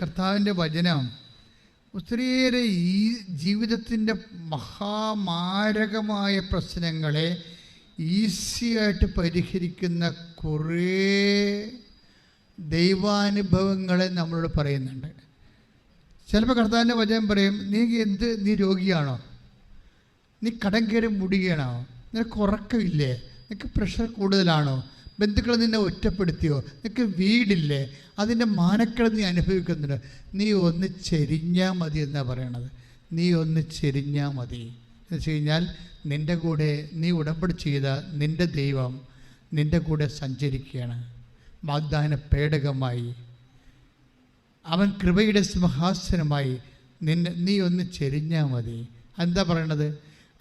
കർത്താവിൻ്റെ വചനം ഒത്തിരിയേറെ ഈ ജീവിതത്തിൻ്റെ മഹാമാരകമായ പ്രശ്നങ്ങളെ ഈസിയായിട്ട് പരിഹരിക്കുന്ന കുറേ ദൈവാനുഭവങ്ങളെ നമ്മളോട് പറയുന്നുണ്ട്. ചിലപ്പോൾ കർത്താവിൻ്റെ വചനം പറയും, നീ രോഗിയാണോ? നീ കടം കയറി മുടികയാണോ? നിനക്ക് ഉറക്കമില്ലേ? നിനക്ക് പ്രഷർ കൂടുതലാണോ? ബന്ധുക്കൾ നിന്നെ ഒറ്റപ്പെടുത്തിയോ? നിനക്ക് വീടില്ലേ? അതിൻ്റെ മാനക്കേട് നീ അനുഭവിക്കുന്നുണ്ട്. നീ ഒന്ന് ചെരിഞ്ഞാൽ മതി എന്നാണ് പറയണത്. നീ ഒന്ന് ചെരിഞ്ഞാൽ മതി എന്ന് വെച്ച് കഴിഞ്ഞാൽ നിൻ്റെ കൂടെ നീ ഉടമ്പടി ചെയ്ത നിൻ്റെ ദൈവം നിൻ്റെ കൂടെ സഞ്ചരിക്കുകയാണ്. വാഗ്ദാന പേടകമായി അവൻ കൃപയുടെ സിംഹാസനമായി നീ ഒന്ന് ചെരിഞ്ഞാൽ മതി. എന്താ പറയണത്?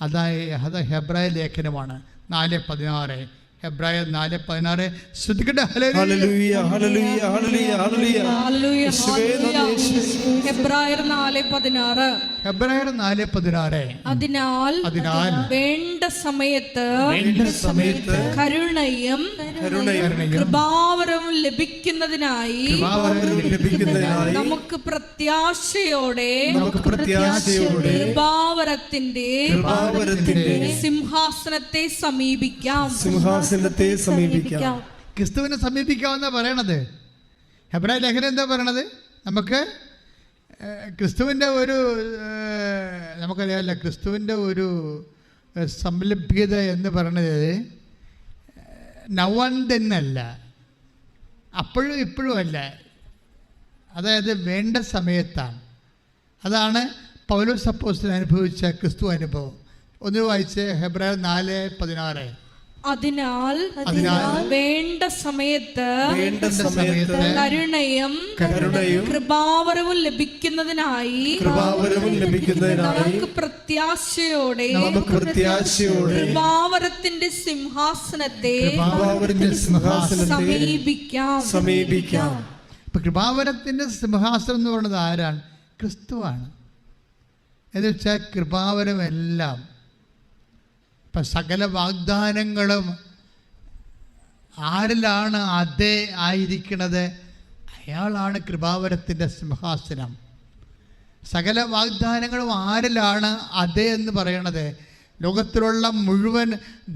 അത് ഹെബ്രായ ലേഖനമാണ് 4:16. ഹെബ്രായ 4:16 ശ്രദ്ധിക്കട്ടെ. ഹല്ലേലൂയ ഹല്ലേലൂയ ഹല്ലേലൂയ ഹല്ലേലൂയ ഹെബ്രായർ 4:16. അതിനാൽ വേണ്ട സമയത്ത് കരുണയും കൃപാവരവും ലഭിക്കുന്നതിനായി നമുക്ക് പ്രത്യാശയോടെ കൃപാവരത്തിന്റെ സിംഹാസനത്തെ സമീപിക്കാം. ക്രിസ്തുവിനെ സമീപിക്കാമെന്നാ പറയണത്. ഹെബ്രായ ലേഖനം എന്താ പറയണത്? നമുക്ക് ക്രിസ്തുവിൻ്റെ നമുക്കറിയാമല്ലോ, ക്രിസ്തുവിൻ്റെ ഒരു സംലഭ്യത എന്ന് പറയണത് നൗ ആൻഡ് ദെൻ അല്ല, അപ്പോഴും ഇപ്പോഴും അല്ല, അതായത് വേണ്ട സമയത്താണ്. അതാണ് പൗലോസ് അപ്പോസ്തലൻ അനുഭവിച്ച ക്രിസ്തു അനുഭവം. ഒന്ന് വായിച്ച് ഹെബ്രായർ 4:16. അതിനാൽ വേണ്ട സമയത്ത് കരുണയും കൃപാവരവും ലഭിക്കുന്നതിനായി നമുക്ക് പ്രത്യാശയോടെ കൃപാവരത്തിന്റെ സിംഹാസനത്തെ സമീപിക്കാം. ഇപ്പൊ കൃപാവരത്തിന്റെ സിംഹാസനം എന്ന് പറയുന്നത് ആരാണ്? ക്രിസ്തുവാണ്. എന്ന് വെച്ചാൽ കൃപാവരമെല്ലാം ഇപ്പം സകല വാഗ്ദാനങ്ങളും ആരിലാണ് അതേ ആയിരിക്കണത്? അയാളാണ് കൃപാവരത്തിൻ്റെ സിംഹാസനം. സകല വാഗ്ദാനങ്ങളും ആരിലാണ് അതേ എന്ന് പറയണത്? ലോകത്തിലുള്ള മുഴുവൻ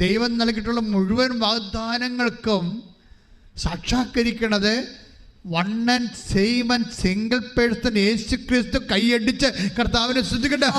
ദൈവം നൽകിയിട്ടുള്ള മുഴുവൻ വാഗ്ദാനങ്ങൾക്കും സാക്ഷാത്കരിക്കണത് one and same and single person യേശു ക്രിസ്തു. കൈയടിച്ച് കർത്താവിനെ സ്തുതിക്കട്ടെ.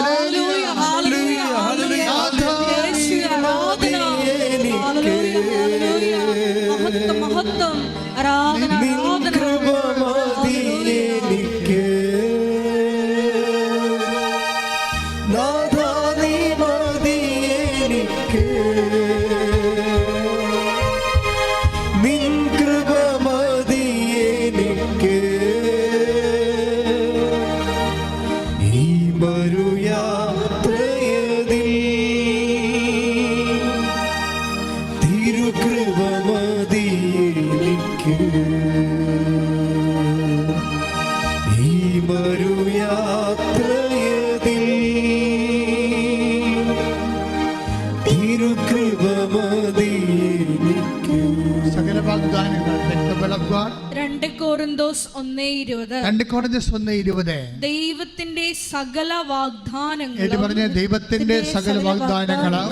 ദൈവത്തിന്റെ സകല വാഗ്ദാനങ്ങളും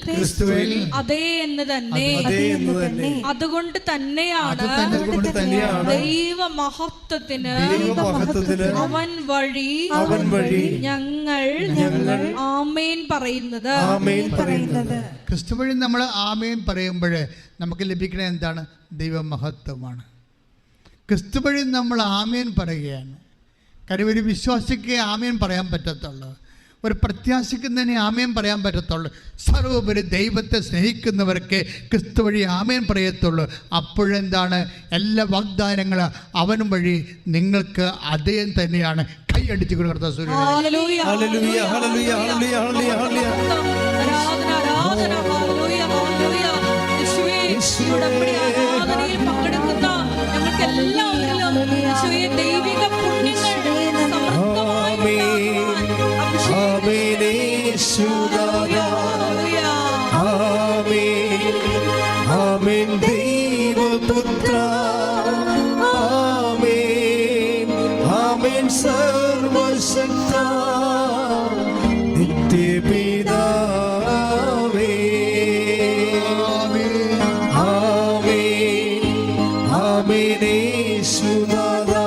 ക്രിസ്തുവിൽ അതേ എന്ന് തന്നെ. അതുകൊണ്ട് തന്നെയാണ് ദൈവമഹത്വത്തിന് അവൻ വഴി ഞങ്ങൾ ആമേൻ പറയുന്നത്. ക്രിസ്തു വഴി നമ്മൾ ആമേൻ പറയുമ്പോൾ നമുക്ക് ലഭിക്കുന്നത് എന്താണ്? ദൈവമഹത്വമാണ്. ക്രിസ്തു വഴി നമ്മൾ ആമേൻ പറയുകയാണ്. കാര്യം ഒരു വിശ്വാസിക്ക് ആമേൻ പറയാൻ പറ്റത്തുള്ളൂ, ഒരു പ്രത്യാശിക്ക് തന്നെ ആമേൻ പറയാൻ പറ്റത്തുള്ളൂ. സർവ്വോപരി ദൈവത്തെ സ്നേഹിക്കുന്നവർക്ക് ക്രിസ്തു വഴി ആമേൻ പറയത്തുള്ളൂ. അപ്പോഴെന്താണ്? എല്ലാ വാഗ്ദാനങ്ങളും അവൻ വഴി നിങ്ങൾക്ക് അതേ തന്നെയാണ്. കൈയടിച്ചു കൊടുത്ത ദൈവിക ദൈവപുത്ര ആമേൻ ആമേൻ സർവശക്ത നിത്യപിതാവേ ആമേൻ ആമേൻ യേശുനാഥാ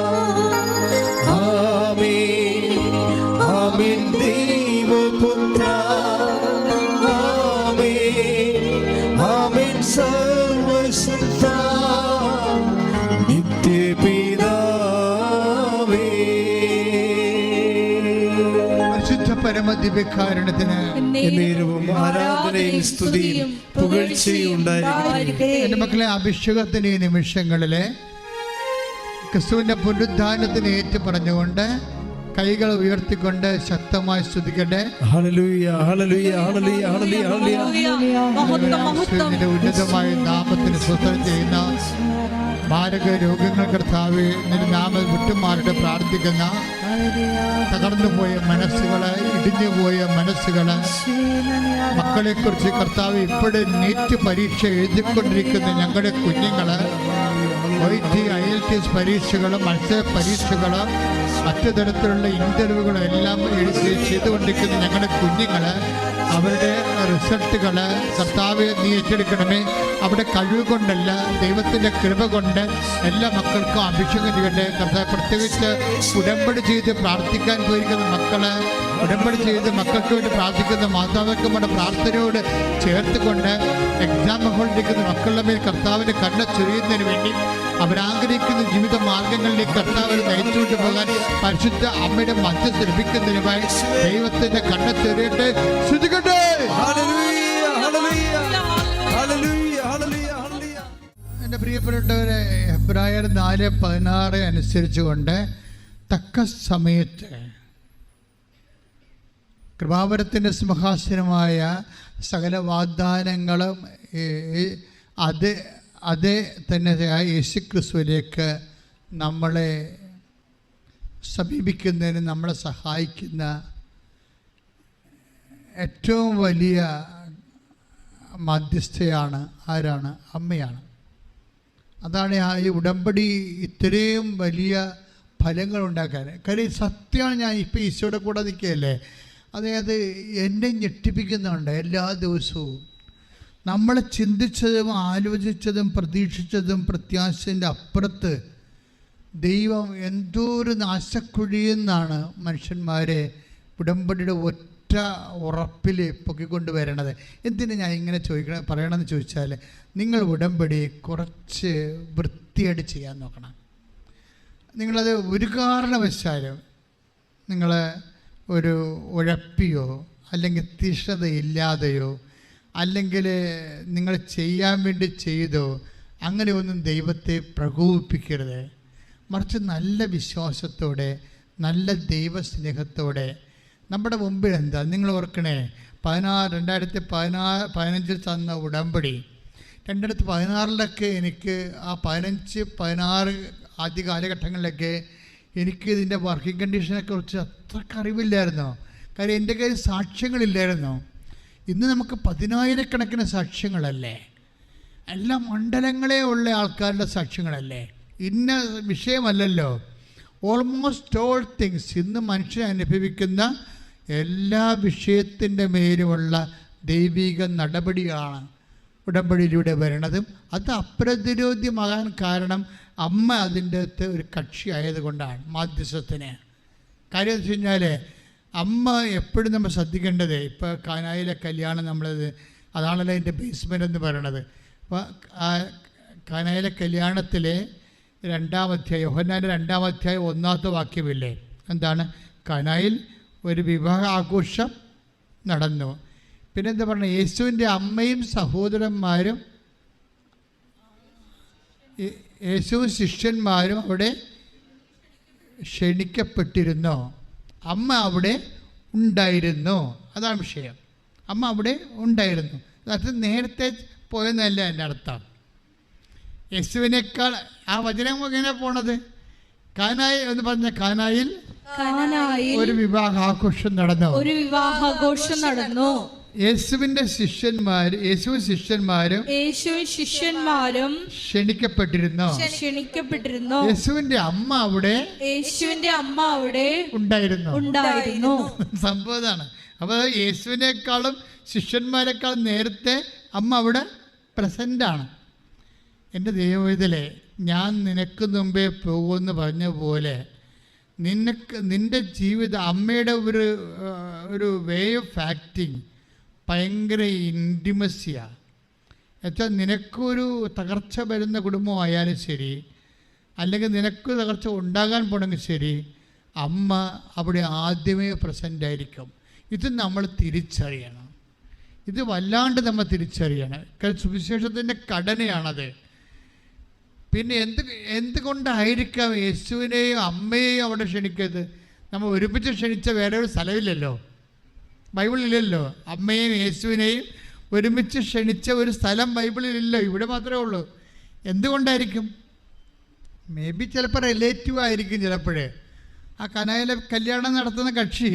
ആമേൻ ആമേൻ ദൈവപുത്ര ആമേൻ ആമേൻ സർവശക്ത നിത്യപിതാവേ പരിശുദ്ധ പരമദിവ്യകാരുണ്യത്തിന് എന്നേരവും ആരാധനയും സ്തുതിയും പുകഴ്ചയും ഉണ്ടായിരിക്കട്ടെ. എൻ്റെ മക്കളെ, അഭിഷേകത്തിന് ഈ നിമിഷങ്ങളിലെ ക്രിസ്തുവിൻ്റെ പുനരുദ്ധാനത്തിന് ഏറ്റു പറഞ്ഞുകൊണ്ട് കൈകൾ ഉയർത്തിക്കൊണ്ട് ശക്തമായി സ്തുതിക്കട്ടെ. ഹല്ലേലൂയ ഹല്ലേലൂയ ഹല്ലേലൂയ ഹല്ലേലൂയ ഹല്ലേലൂയ. യേശുവിന്റെ ഉന്നതമായ നാമത്തിന് സ്വസ്ഥം ചെയ്യുന്ന മാരക രോഗങ്ങൾ കർത്താവേ, നിന്റെ നാമം വിട്ടുമാറിട്ട് പ്രാർത്ഥിക്കുന്ന തകർന്നുപോയ മനസ്സുകള്, ഇടിഞ്ഞുപോയ മനസ്സുകള്, മക്കളെക്കുറിച്ച് കർത്താവ് ഇപ്പോഴും നീറ്റ് പരീക്ഷ എഴുതിക്കൊണ്ടിരിക്കുന്ന ഞങ്ങളുടെ കുഞ്ഞുങ്ങള്, IELTS പരീക്ഷകളും മത്സര പരീക്ഷകളും മറ്റു തരത്തിലുള്ള ഇൻ്റർവ്യൂകളും എല്ലാം എഴുതി ചെയ്തുകൊണ്ടിരിക്കുന്ന ഞങ്ങളുടെ കുഞ്ഞുങ്ങള്, അവരുടെ റിസൾട്ടുകൾ കർത്താവെ നീ ഏറ്റെടുക്കണമേ. അവിടെ കഴിവ് കൊണ്ടല്ല, ദൈവത്തിൻ്റെ കൃപ കൊണ്ട് എല്ലാ മക്കൾക്കും അഭിഷേകം ചെയ്യട്ടെ കർത്താവ്. പ്രത്യേകിച്ച് ഉടമ്പടി ചെയ്ത് പ്രാർത്ഥിക്കാൻ പോയിരിക്കുന്ന മക്കള്, ഉടമ്പടി ചെയ്ത് മക്കൾക്ക് വേണ്ടി പ്രാർത്ഥിക്കുന്ന മാതാപിതാക്കളുടെ പ്രാർത്ഥനയോട് ചേർത്തുകൊണ്ട് എക്സാം ഹോളിരിക്കുന്ന മക്കളുടെ മേൽ കർത്താവിൻ്റെ കണ്ണ് ചൊരിയുന്നതിന് വേണ്ടി അവരാഗ്രഹിക്കുന്ന ജീവിത മാർഗങ്ങളിലേക്ക് കർത്താവിനെ നയിച്ചുകൊണ്ട് പോകാൻ പരിശുദ്ധ അമ്മയുടെ മധ്യസ്ഥ ലഭിക്കുന്നതിനുമായി ദൈവത്തിന്റെ കണ്ണ് ചൊരിയട്ടെ. ശ്രദ്ധിക്കട്ടെ. എൻ്റെ പ്രിയപ്പെട്ടവരെ, ഹെബ്രായർ 4:16 അനുസരിച്ചുകൊണ്ട് തക്ക സമയത്ത് കൃപാവരത്തിൻ്റെ സിംഹാസനമായ സകല വാഗ്ദാനങ്ങളും അതേ തന്നെ യേശുക്രിസ്തുവിലേക്ക് നമ്മളെ സമീപിക്കുന്നതിന് നമ്മളെ സഹായിക്കുന്ന ഏറ്റവും വലിയ മധ്യസ്ഥയാണ് ആരാണ്? അമ്മയാണ്. അതാണ് ഈ ഉടമ്പടി ഇത്രയും വലിയ ഫലങ്ങൾ ഉണ്ടാക്കാൻ. കാര്യം സത്യമാണ്. ഞാൻ ഇപ്പോൾ ഈശോയുടെ കൂടെ നിൽക്കുകയല്ലേ, അതായത് എന്നെ ഞെട്ടിപ്പിക്കുന്നുണ്ട്. എല്ലാ ദിവസവും നമ്മൾ ചിന്തിച്ചതും ആലോചിച്ചതും പ്രതീക്ഷിച്ചതും പ്രത്യാശൻ്റെ അപ്പുറത്ത് ദൈവം എന്തോ ഒരു നാശക്കുഴിയിൽ നിന്നാണ് മനുഷ്യന്മാരെ ഉടമ്പടിയുടെ ഒറ്റ ഉറപ്പിൽ പൊക്കിക്കൊണ്ട് വരണത്. എന്തിനാ ഞാൻ ഇങ്ങനെ പറയണമെന്ന് ചോദിച്ചാൽ, നിങ്ങൾ ഉടമ്പടി കുറച്ച് വൃത്തിയായിട്ട് ചെയ്യാൻ നോക്കണം. നിങ്ങളത് ഒരു കാരണവശാലും നിങ്ങൾ ഒരു ഉഴപ്പിയോ അല്ലെങ്കിൽ തീഷ്ണതയില്ലാതെയോ അല്ലെങ്കിൽ നിങ്ങൾ ചെയ്യാൻ വേണ്ടി ചെയ്തോ അങ്ങനെയൊന്നും ദൈവത്തെ പ്രകോപിപ്പിക്കരുത്. മറിച്ച് നല്ല വിശ്വാസത്തോടെ, നല്ല ദൈവസ്നേഹത്തോടെ നമ്മുടെ മുമ്പിൽ എന്താ നിങ്ങൾ ഓർക്കണേ, 2015 തന്ന ഉടമ്പടി 2016 എനിക്ക് ആ 15-16 ആദ്യ കാലഘട്ടങ്ങളിലൊക്കെ എനിക്ക് ഇതിൻ്റെ വർക്കിംഗ് കണ്ടീഷനെക്കുറിച്ച് അത്രയ്ക്ക് അറിവില്ലായിരുന്നു. കാര്യം എൻ്റെ കയ്യിൽ സാക്ഷ്യങ്ങളില്ലായിരുന്നു. ഇന്ന് നമുക്ക് 10,000-കണക്കിന് സാക്ഷ്യങ്ങളല്ലേ, എല്ലാ മണ്ഡലങ്ങളെ ഉള്ള ആൾക്കാരുടെ സാക്ഷ്യങ്ങളല്ലേ, ഇന്ന വിഷയമല്ലല്ലോ. ഓൾമോസ്റ്റ് ഓൾ തിങ്സ് ഇന്ന് മനുഷ്യൻ അനുഭവിക്കുന്ന എല്ലാ വിഷയത്തിൻ്റെ മേലുമുള്ള ദൈവിക നടപടിയാണ് ഉടമ്പടിയിലൂടെ വരണതും. അത് അപ്രതിരോധ്യമാകാൻ കാരണം അമ്മ അതിൻ്റെ അകത്ത് ഒരു കക്ഷി ആയതുകൊണ്ടാണ്, മാധ്യസ്ഥത്തിന്. കാര്യം എന്ന് വെച്ച് കഴിഞ്ഞാൽ അമ്മ എപ്പോഴും നമ്മൾ ശ്രദ്ധിക്കേണ്ടത്. ഇപ്പോൾ കാനായിലെ കല്യാണം നമ്മളത് അതാണല്ലോ അതിൻ്റെ ബേസ്മെൻ്റ് എന്ന് പറയണത്. അപ്പോൾ ആ കാനായിലെ കല്യാണത്തിലെ 2-ാം അധ്യായം, യോഹന്നാൻ്റെ 2-ാം അധ്യായം 1-ാമത്തെ വാക്യമില്ലേ, എന്താണ്? കാനായിൽ ഒരു വിവാഹ ആഘോഷം നടന്നു. പിന്നെന്താ പറഞ്ഞത്? യേശുവിൻ്റെ അമ്മയും സഹോദരന്മാരും യേശുവും ശിഷ്യന്മാരും അവിടെ ക്ഷണിക്കപ്പെട്ടിരുന്നു. അമ്മ അവിടെ ഉണ്ടായിരുന്നു. അതാണ് വിഷയം. അമ്മ അവിടെ ഉണ്ടായിരുന്നു. അത് നേരത്തെ പോയെന്നല്ല എൻ്റെ അർത്ഥം. യേശുവിനേക്കാൾ ആ വചനം എങ്ങനെ പോണത്? കാനായി എന്ന് പറഞ്ഞ കാനായിൽ ഒരു വിവാഹാഘോഷം നടന്നു. യേശുവിന്റെ ശിഷ്യന്മാരും ശിഷ്യന്മാരും ക്ഷണിക്കപ്പെട്ടിരുന്നു. യേശുവിന്റെ അമ്മ അവിടെ ഉണ്ടായിരുന്നു. സംഭവം ഇതാണ്. അപ്പോൾ യേശുവിനേക്കാളും ശിഷ്യന്മാരെക്കാളും നേരത്തെ അമ്മ അവിടെ പ്രസൻ്റാണ്. എൻ്റെ ദൈവവേദലേ, ഞാൻ നിനക്ക് മുമ്പേ പോകുമെന്ന് പറഞ്ഞ പോലെ നിൻ്റെ ജീവിതം അമ്മയുടെ ഒരു വേ ഓഫ് ആക്ടിങ് ഭയങ്കര ഇൻറ്റിമസിയാണ്. എന്നുവെച്ചാൽ നിനക്കൊരു തകർച്ച വരുന്ന കുടുംബമായാലും ശരി, അല്ലെങ്കിൽ നിനക്ക് തകർച്ച ഉണ്ടാകാൻ പോണെങ്കിൽ ശരി, അമ്മ അവിടെ ആദ്യമേ പ്രസൻ്റ് ആയിരിക്കും. ഇത് നമ്മൾ തിരിച്ചറിയണം. ഇത് വല്ലാണ്ട് നമ്മൾ തിരിച്ചറിയണം. കാരണം സുവിശേഷത്തിൻ്റെ ഘടനയാണത്. പിന്നെ എന്തുകൊണ്ടായിരിക്കാം യേശുവിനെയും അമ്മയെയും അവിടെ ക്ഷണിക്കരുത്? നമ്മൾ ഒരുമിച്ച് ക്ഷണിച്ച വേറെ ഒരു സ്ഥലമില്ലല്ലോ, ബൈബിളിലല്ലോ. അമ്മയെയും യേശുവിനെയും ഒരുമിച്ച് ക്ഷണിച്ച ഒരു സ്ഥലം ബൈബിളിലില്ലല്ലോ, ഇവിടെ മാത്രമേ ഉള്ളൂ. എന്തുകൊണ്ടായിരിക്കും? മേ ബി ചിലപ്പോൾ റിലേറ്റീവ് ആയിരിക്കും. ചിലപ്പോഴേ ആ കനായിലെ കല്യാണം നടത്തുന്ന കക്ഷി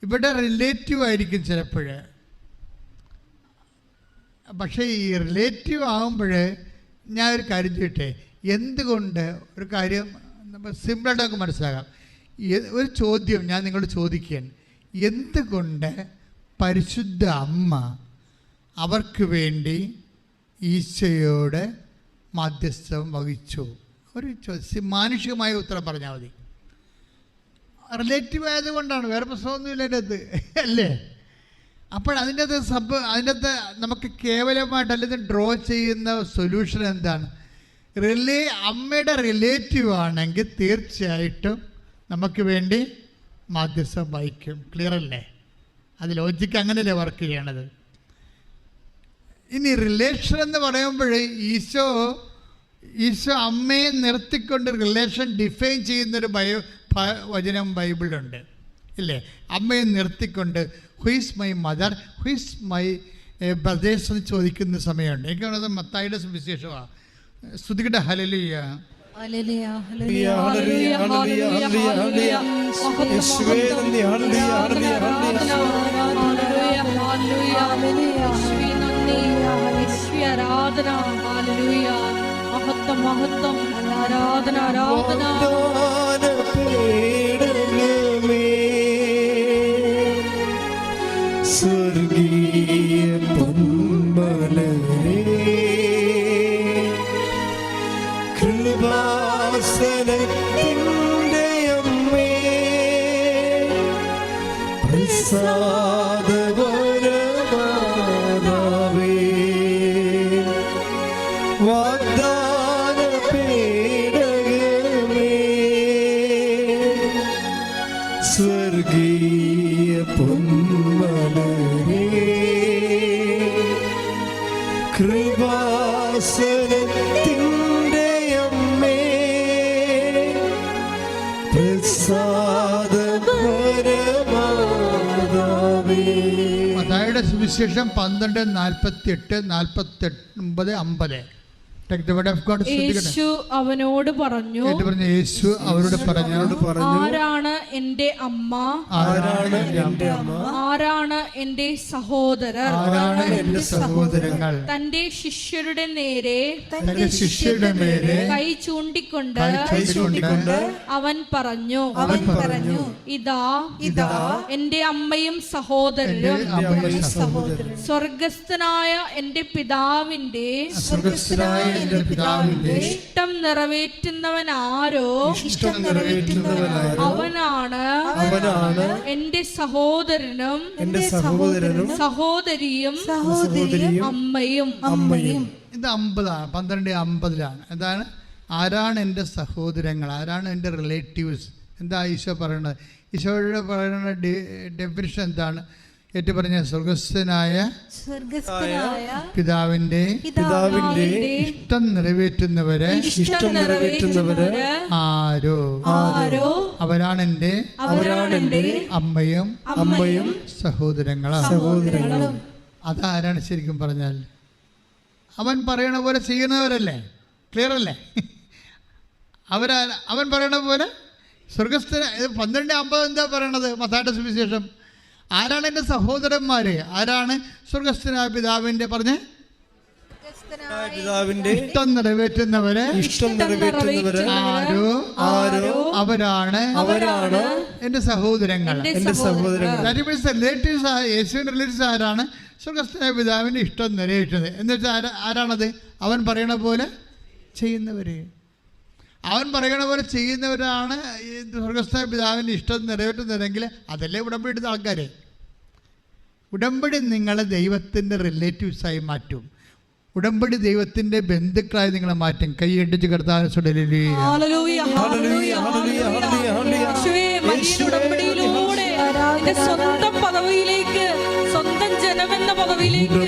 ഇവിടെ റിലേറ്റീവ് ആയിരിക്കും ചിലപ്പോഴേ. പക്ഷേ ഈ റിലേറ്റീവ് ആകുമ്പോൾ ഞാൻ ഒരു കാര്യം ചോദിട്ടെ, എന്തുകൊണ്ട് ഒരു കാര്യം നമ്മൾ സിമ്പിളായിട്ടൊക്കെ മനസ്സിലാക്കാം. ഒരു ചോദ്യം ഞാൻ നിങ്ങളോട് ചോദിക്കുകയാണ്. എന്തുകൊണ്ട് പരിശുദ്ധ അമ്മ അവർക്ക് വേണ്ടി ഈശോയോട് മധ്യസ്ഥം വഹിച്ചു? ഒരു മാനുഷികമായ ഉത്തരം പറഞ്ഞാൽ മതി. റിലേറ്റീവ് ആയതുകൊണ്ടാണ്, വേറെ പ്രശ്നമൊന്നുമില്ല അതിൻ്റെ അകത്ത്, അല്ലേ? അപ്പോൾ അതിൻ്റെ അകത്ത് നമുക്ക് കേവലമായിട്ട് അല്ലെങ്കിൽ ഡ്രോ ചെയ്യുന്ന സൊല്യൂഷൻ എന്താണ്? അമ്മയുടെ റിലേറ്റീവ് ആണെങ്കിൽ തീർച്ചയായിട്ടും നമുക്ക് വേണ്ടി മധ്യസ്ഥം വഹിക്കും. ക്ലിയർ അല്ലേ? അത് ലോജിക്ക് അങ്ങനെയല്ലേ വർക്ക് ചെയ്യണത്. ഇനി റിലേഷൻ എന്ന് പറയുമ്പോൾ ഈശോ അമ്മയെ നിർത്തിക്കൊണ്ട് റിലേഷൻ ഡിഫൈൻ ചെയ്യുന്നൊരു വചനം ബൈബിളുണ്ട്, ഇല്ലേ? അമ്മയെ നിർത്തിക്കൊണ്ട് who is my mother, who is my brothers എന്ന് ചോദിക്കുന്ന സമയമുണ്ട്. എനിക്ക് പറയുന്നത് മത്തായിയുടെ സുവിശേഷമാണ്. സ്തുതിക്കട്ടെ, ഹല്ലേലൂയ. മഹത്വം, ആരാധന, ആരാധന. സ്വർഗീയ പൊന്മലരേ, കൃപാസനത്തിൻ്റെ അമ്മേ, പ്രസാദപരമാതാവേ, വാഗ്ദാന പേടകമേ, സ്വർഗീയ പൊന്മലരേ, കൃപാസനത്തിൻ്റെ അമ്മേ, പ്രസാദപരമാതാവേ. മത്തായിയുടെ സുവിശേഷം 12:48-49-50. യേശു അവനോട് പറഞ്ഞു, ആരാണ് എന്റെ അമ്മ, ആരാണ് എന്റെ സഹോദരർ? തന്റെ ശിഷ്യരുടെ നേരെ കൈ ചൂണ്ടിക്കൊണ്ട് അവൻ പറഞ്ഞു, ഇതാ എന്റെ അമ്മയും സഹോദരരും. സ്വർഗസ്ഥനായ എന്റെ പിതാവിന്റെ ഇഷ്ടം നിറവേറ്റുന്നവനാരോ അവനാണ് എന്റെ സഹോദരനും സഹോദരിയും അമ്മയും. ഇത് 12:50 എന്താണ്? ആരാണ് എൻ്റെ സഹോദരങ്ങൾ, ആരാണ് എൻ്റെ റിലേറ്റീവ്സ്? എന്താ ഈശോ പറയുന്നത്? ഈശോയുടെ പറയുന്ന ഡെഫിനിഷൻ എന്താണ്? ഏറ്റു പറഞ്ഞ സ്വർഗസ്ഥനായ പിതാവിന്റെ ഇഷ്ടം നിറവേറ്റുന്നവരെ ആരോ അവരാണ് എൻ്റെ അമ്മയും സഹോദരങ്ങളും. അതാരാണ് ശരിക്കും പറഞ്ഞാൽ? അവൻ പറയണ പോലെ ചെയ്യുന്നവരല്ലേ? ക്ലിയർ അല്ലേ? അവൻ പറയണ പോലെ സ്വർഗസ്ഥ. 12:50 എന്താ പറയണത്? മത്തായിയുടെ സുവിശേഷം ആരാണ് എൻ്റെ സഹോദരന്മാർ? ആരാണ്? സ്വർഗസ്ഥനായ പിതാവിൻ്റെ പറഞ്ഞ് പിതാവിന്റെ ഇഷ്ടം നിറവേറ്റുന്നവരെ ആരോ അവരാണ് എൻ്റെ സഹോദരങ്ങൾ. റിലേറ്റീവ്സ്, യേശുവിൻ്റെ റിലേറ്റീവ്സ് ആരാണ്? സ്വർഗസ്ഥനായ പിതാവിൻ്റെ ഇഷ്ടം നിറവേറ്റുന്നത് എന്ന് വെച്ചാൽ ആരാണത്? അവൻ പറയണ പോലെ ചെയ്യുന്നവർ. അവൻ പറയണ പോലെ ചെയ്യുന്നവരാണ് ഈ സ്വർഗസ്ഥനായ പിതാവിൻ്റെ ഇഷ്ടം നിറവേറ്റുന്നതെങ്കിൽ അതല്ലേ ഉടമ്പടി എടുത്ത ആൾക്കാർ. ഉടമ്പടി നിങ്ങളെ ദൈവത്തിൻ്റെ റിലേറ്റീവ്സായി മാറ്റും. ഉടമ്പടി ദൈവത്തിൻ്റെ ബന്ധുക്കളായി നിങ്ങളെ മാറ്റും. കൈയടിച്ച് കർത്താവിനെ സ്തുതിക്കുക. സ്വന്തം പദവിയിലേക്ക്, സ്വന്തം ജനമെന്ന പദവിയിലേക്ക്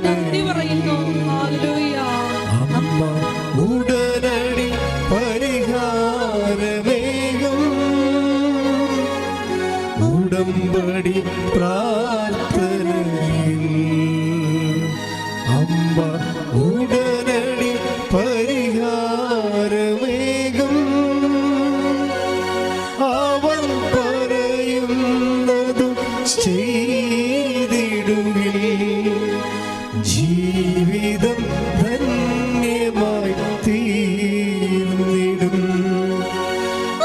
നന്ദി പറയുന്നു. ഉടനടി പരിഹാരമേകും ഉടമ്പടി പ്രാർത്ഥനയിൽ അമ്മ ഉടനടി പരിഹാരമേകും അവൻ പറയുന്നതു ചെയ്തിടുകിൽ ജീവിതം ധന്യമായി തീർന്നിടും.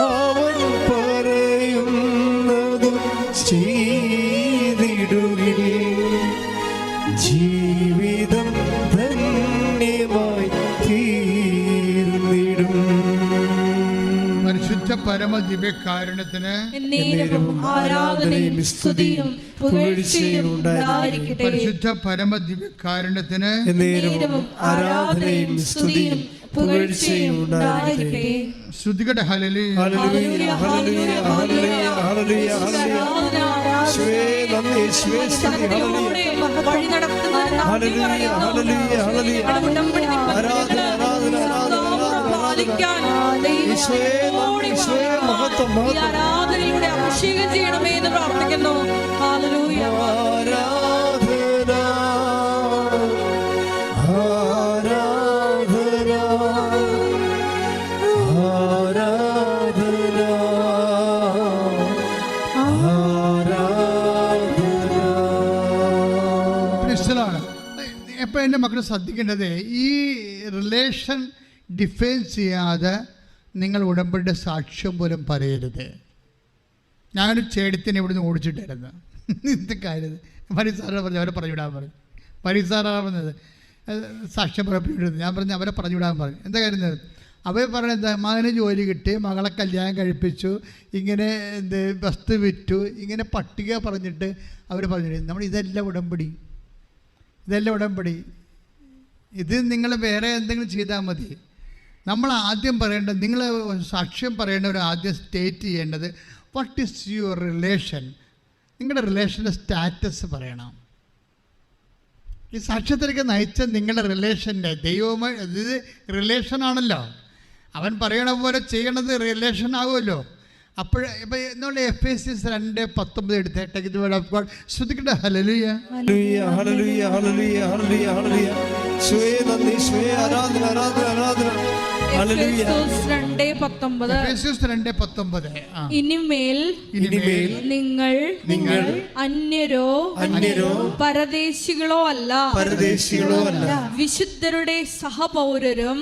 അവൻ പറയുന്നതു ചെയ്തിടുകിൽ ജീവിതം ധന്യമായി തീർന്നിടും. പരിശുദ്ധ പരമദിവ്യകാരുണ്യത്തിന് ആരാധനയും സ്തുതിയും പുകഴ്ചയും ഉണ്ടായിരിക്കട്ടെ. പരിശുദ്ധ പരമദിവ്യകാരുണ്യത്തിന് ആരാധനയും സ്തുതിയും പുകഴ്ചയും ഉണ്ടായിരിക്കട്ടെ. ശ്രുതികട ഹല്ലേലൂയ ഹല്ലേലൂയ ഹല്ലേലൂയ ഹല്ലേലൂയ ഹല്ലേലൂയ ഹല്ലേലൂയ. യേശുവേ നന്ദി, യേശുവേ സ്തുതി. ഹല്ലേലൂയ വഴി നടത്തുന്ന ഹല്ലേലൂയ ഹല്ലേലൂയ ഹല്ലേലൂയ. ആരാധന ആരാധന പാലിക്കാൻ യേശുവേ നന്ദി, യേശുവേ മഹത്വം മഹത്വം. ആരാധനയിലൂടെ അഭിഷേകം ചെയ്യണമേ എന്ന് പ്രാർത്ഥിക്കുന്നു. ഹല്ലേലൂയ. ആരാധന ആരാധന ആരാധന മനസ്സിലാണ്. എപ്പോൾ എൻ്റെ മക്കൾ ശ്രദ്ധിക്കേണ്ടത്, ഈ റിലേഷൻ ഡിഫൈൻ ചെയ്യാതെ നിങ്ങൾ ഉടമ്പടിയുടെ സാക്ഷ്യം പോലും പറയരുത്. ഞാനൊരു ചേടത്തിനെ ഇവിടുന്ന് ഓടിച്ചിട്ടായിരുന്നു. ഇത് കാര്യം പരിസാറാണ് പറഞ്ഞു, അവരെ പറഞ്ഞു വിടാൻ പറഞ്ഞു. പരിസാറാണ് പറഞ്ഞത് സാക്ഷ്യം പറയപ്പെടുന്നത്. ഞാൻ പറഞ്ഞു അവരെ പറഞ്ഞു വിടാൻ പറഞ്ഞു. എന്താ കാര്യം? അവർ പറഞ്ഞത് മകന് ജോലി കിട്ടി, മകളെ കല്യാണം കഴിപ്പിച്ചു, ഇങ്ങനെ എന്ത് വസ്തു വിറ്റു, ഇങ്ങനെ പട്ടിക പറഞ്ഞിട്ട് അവർ പറഞ്ഞു നമ്മൾ ഇതെല്ലാം ഉടമ്പടി, ഇതെല്ലാം ഉടമ്പടി. ഇത് നിങ്ങൾ വേറെ എന്തെങ്കിലും ചെയ്താൽ മതി. നമ്മൾ ആദ്യം പറയേണ്ടത്, നിങ്ങൾ സാക്ഷ്യം പറയേണ്ടവർ ആദ്യം സ്റ്റേറ്റ് ചെയ്യേണ്ടത് വാട്ട് ഈസ് യുവർ റിലേഷൻ. നിങ്ങളുടെ റിലേഷൻ്റെ സ്റ്റാറ്റസ് പറയണം. ഈ സാക്ഷ്യത്തിലേക്ക് നയിച്ച നിങ്ങളുടെ റിലേഷൻ്റെ ദൈവവുമായി ഇത് റിലേഷനാണല്ലോ. അവൻ പറയണ പോലെ ചെയ്യണത് റിലേഷൻ ആകുമല്ലോ. അപ്പോൾ ഇപ്പം എന്നുള്ള Ephesians 2:19 എടുത്തേക്ക് ശ്രദ്ധിക്കട്ടെ. ഹല്ലേലൂയ ഹല്ലേലൂയ ഹല്ലേലൂയ ഹല്ലേലൂയ ഹല്ലേലൂയ ഹല്ലേലൂയ. യേശുവേ നന്ദി, യേശുവേ ആരാധന ആരാധന ആരാധന. ഹല്ലേലൂയ. Ephesians 2:19 ഇനിമേൽ നിങ്ങൾ അന്യരോ പരദേശികളോ അല്ല വിശുദ്ധരുടെ സഹപൗരരും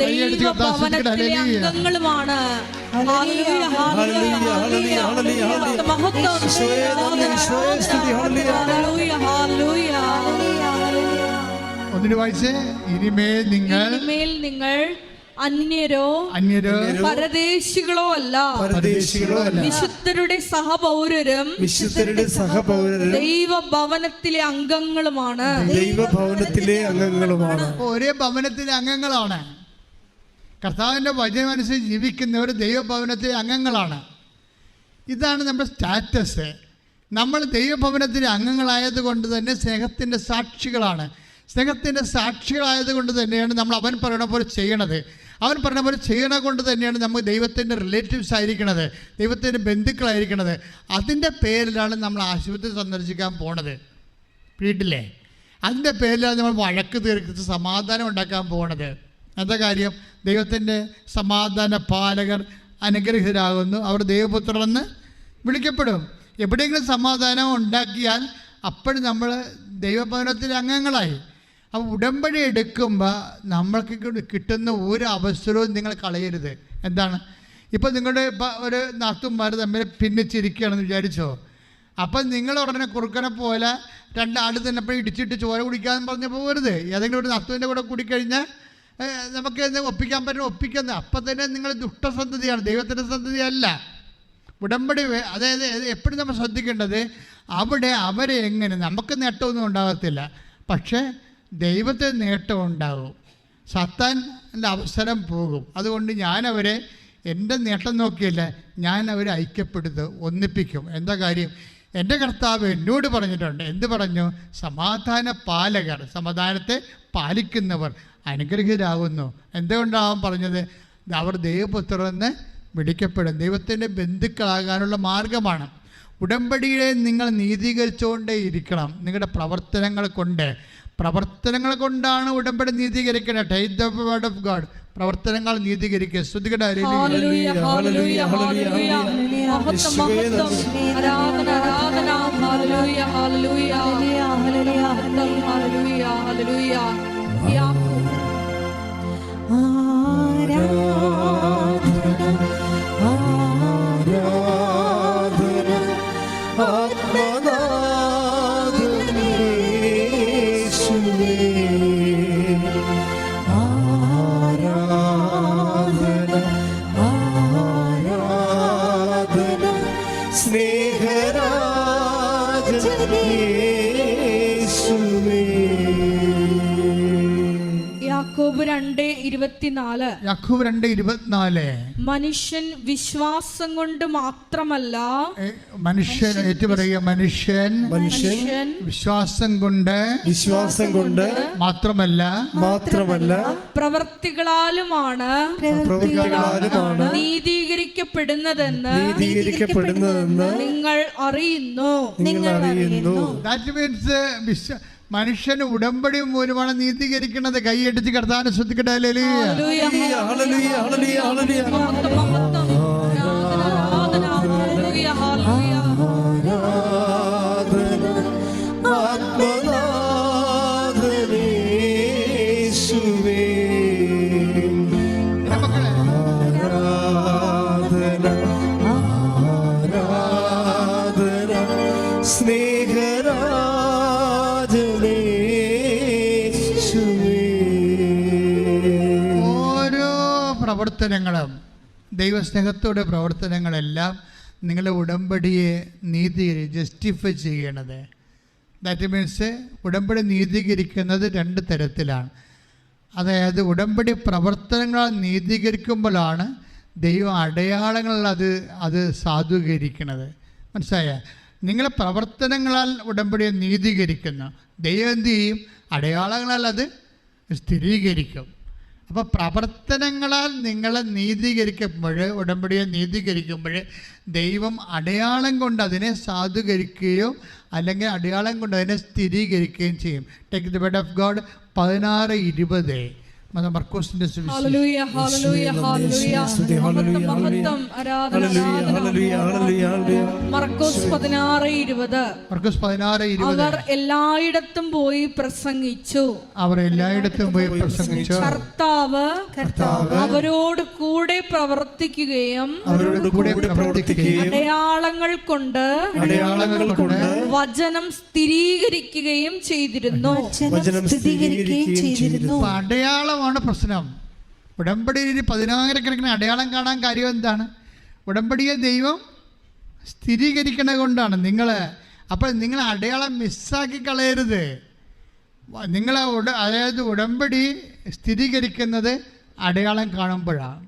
ദൈവഭവനത്തിലെ അംഗങ്ങളുമാണ്. ഹല്ലേലൂയ ഹല്ലേലൂയ ഹല്ലേലൂയ ഹല്ലേലൂയ. മഹത്വം. ഹല്ലേലൂയ ഹല്ലേലൂയ. ഒന്നിന് വായിച്ചേ. ഇനിമേൽ നിങ്ങൾ അന്യരോ പരദേശികളോ അല്ല വിശുദ്ധരുടെ സഹപൗരരും ദൈവഭവനത്തിലെ അംഗങ്ങളുമാണ്. ഒരേ ഭവനത്തിലെ അംഗങ്ങളാണ്. കർത്താവിൻ്റെ വചനമനുസരിച്ച് ജീവിക്കുന്നവർ ദൈവഭവനത്തിലെ അംഗങ്ങളാണ്. ഇതാണ് നമ്മുടെ സ്റ്റാറ്റസ്. നമ്മൾ ദൈവഭവനത്തിലെ അംഗങ്ങളായത് കൊണ്ട് തന്നെ സ്നേഹത്തിൻ്റെ സാക്ഷികളാണ്. സ്നേഹത്തിൻ്റെ സാക്ഷികളായതുകൊണ്ട് തന്നെയാണ് നമ്മൾ അവൻ പറയണ പോലെ ചെയ്യണത്. അവൻ പറഞ്ഞ പോലെ ചെയ്യണ കൊണ്ട് തന്നെയാണ് നമ്മൾ ദൈവത്തിൻ്റെ റിലേറ്റീവ്സ് ആയിരിക്കണത്, ദൈവത്തിൻ്റെ ബന്ധുക്കളായിരിക്കണത്. അതിൻ്റെ പേരിലാണ് നമ്മൾ ആശുപത്രി സന്ദർശിക്കാൻ പോണത്, വീട്ടിലെ. അതിൻ്റെ പേരിലാണ് നമ്മൾ വഴക്ക് തീർത്ത് സമാധാനം ഉണ്ടാക്കാൻ പോണത്. എന്താ കാര്യം? ദൈവത്തിൻ്റെ സമാധാന പാലകർ അനുഗ്രഹീതരാകുന്നു, അവർ ദൈവപുത്രരെന്ന് വിളിക്കപ്പെടും. എവിടെയെങ്കിലും സമാധാനം ഉണ്ടാക്കിയാൽ അപ്പോഴും നമ്മൾ ദൈവഭവനത്തിലെ അംഗങ്ങളായി. അപ്പോൾ ഉടമ്പടി എടുക്കുമ്പോൾ നമ്മൾക്ക് കിട്ടുന്ന ഒരു അവസരവും നിങ്ങൾ കളയരുത്. എന്താണ്, ഇപ്പോൾ നിങ്ങളുടെ ഒരു നാത്തുമാർ തമ്മിൽ ഭിന്നിച്ചിരിക്കുകയാണെന്ന് വിചാരിച്ചോ, അപ്പം നിങ്ങൾ ഉടനെ കുറുക്കനെ പോലെ രണ്ടാൾ തന്നെപ്പോൾ ഇടിച്ചിട്ട് ചോര കുടിക്കാമെന്ന് പറഞ്ഞ് പോകരുത്. ഏതെങ്കിലും ഒരു നാത്തുവിൻ്റെ കൂടെ കൂടിക്കഴിഞ്ഞാൽ നമുക്ക് ഒപ്പിക്കാൻ പറ്റുന്ന ഒപ്പിക്കുന്നത് അപ്പം തന്നെ നിങ്ങൾ ദുഷ്ടസന്തതിയാണ്, ദൈവത്തിൻ്റെ സന്തതിയല്ല. ഉടമ്പടി അതായത് എപ്പോഴും നമ്മൾ ശ്രദ്ധിക്കേണ്ടത് അവിടെ അവരെ എങ്ങനെ, നമുക്ക് നേട്ടമൊന്നും ഉണ്ടാകത്തില്ല, പക്ഷേ ദൈവത്തിന് നേട്ടം ഉണ്ടാകും, സാത്താൻ്റെ അവസരം പോകും. അതുകൊണ്ട് ഞാനവരെ എൻ്റെ നേട്ടം നോക്കിയല്ല, ഞാൻ അവരെ ഐക്യപ്പെടുത്തും, ഒന്നിപ്പിക്കും. എന്താ കാര്യം? എൻ്റെ കർത്താവ് എന്നോട് പറഞ്ഞിട്ടുണ്ട്. എന്ത് പറഞ്ഞു? സമാധാന പാലകർ, സമാധാനത്തെ പാലിക്കുന്നവർ അനുഗ്രഹീതരാകുന്നു. എന്തുകൊണ്ടാവും പറഞ്ഞത്? അവർ ദൈവപുത്രരെന്ന് വിളിക്കപ്പെടും. ദൈവത്തിൻ്റെ ബന്ധുക്കളാകാനുള്ള മാർഗമാണ്. ഉടമ്പടിയെ നിങ്ങൾ നീതീകരിച്ചുകൊണ്ടേ ഇരിക്കണം. നിങ്ങളുടെ പ്രവർത്തനങ്ങൾ കൊണ്ടാണ് ഉടമ്പടി നീതീകരിക്കുന്നത്. Take the word of God. പ്രവർത്തനങ്ങൾ നീതീകരിക്കുക. ശ്രുതികട യാക്കോബ് 2:24 മനുഷ്യൻ വിശ്വാസം കൊണ്ട് മാത്രമല്ല, മനുഷ്യൻ ഏറ്റുപറയുക, മനുഷ്യൻ വിശ്വാസം കൊണ്ട് മാത്രമല്ല പ്രവൃത്തികളാലുമാണ് നീതീകരിക്കപ്പെടുന്നതെന്ന് നിങ്ങൾ അറിയുന്നു. That means മനുഷ്യന് ഉടമ്പടി മൂലമാണ് നീതീകരിക്കുന്നത്. കൈയടിച്ച് കർത്താവിനെ ശ്രദ്ധിക്കട്ടെ. പ്രവർത്തനങ്ങളും ദൈവസ്നേഹത്തോടെ പ്രവർത്തനങ്ങളെല്ലാം നിങ്ങളുടെ ഉടമ്പടിയെ ജസ്റ്റിഫൈ ചെയ്യണത്. ദാറ്റ് മീൻസ് ഉടമ്പടി നീതീകരിക്കുന്നത് രണ്ട് തരത്തിലാണ്. അതായത് ഉടമ്പടി പ്രവർത്തനങ്ങളാൽ നീതീകരിക്കുമ്പോഴാണ് ദൈവം അടയാളങ്ങളിൽ അത് സാധൂകരിക്കുന്നത്. മനസ്സിലായ? നിങ്ങളെ പ്രവർത്തനങ്ങളാൽ ഉടമ്പടിയെ നീതീകരിക്കുന്നു. ദൈവം എന്ത് ചെയ്യും? അടയാളങ്ങളാൽ അത് സ്ഥിരീകരിക്കും. അപ്പോൾ പ്രവർത്തനങ്ങളാൽ നിങ്ങളെ നീതീകരിക്കുമ്പോൾ, ഉടമ്പടിയെ നീതീകരിക്കുമ്പോൾ ദൈവം അടയാളം കൊണ്ട് അതിനെ സാധൂകരിക്കുകയോ അല്ലെങ്കിൽ അടയാളം കൊണ്ട് അതിനെ സ്ഥിരീകരിക്കുകയും ചെയ്യും. Take the word of God 16:20 മർക്കോസിന്റെ മർക്കോസ് 16:20 അവർ എല്ലായിടത്തും പോയി പ്രസംഗിച്ചു. കർത്താവ് അവരോട് കൂടെ പ്രവർത്തിക്കുകയും അടയാളങ്ങൾ കൊണ്ട് വചനം സ്ഥിരീകരിക്കുകയും ചെയ്തിരുന്നു. അടയാളമാണ് പ്രശ്നം. ഉടമ്പടിയിൽ 10,000 അടയാളം കാണാൻ കാര്യം എന്താണ്? ഉടമ്പടിയെ ദൈവം സ്ഥിരീകരിക്കണ കൊണ്ടാണ്. അപ്പോൾ നിങ്ങൾ അടയാളം മിസ്സാക്കി കളയരുത്. അതായത് ഉടമ്പടി സ്ഥിരീകരിക്കുന്നത് അടയാളം കാണുമ്പോഴാണ്.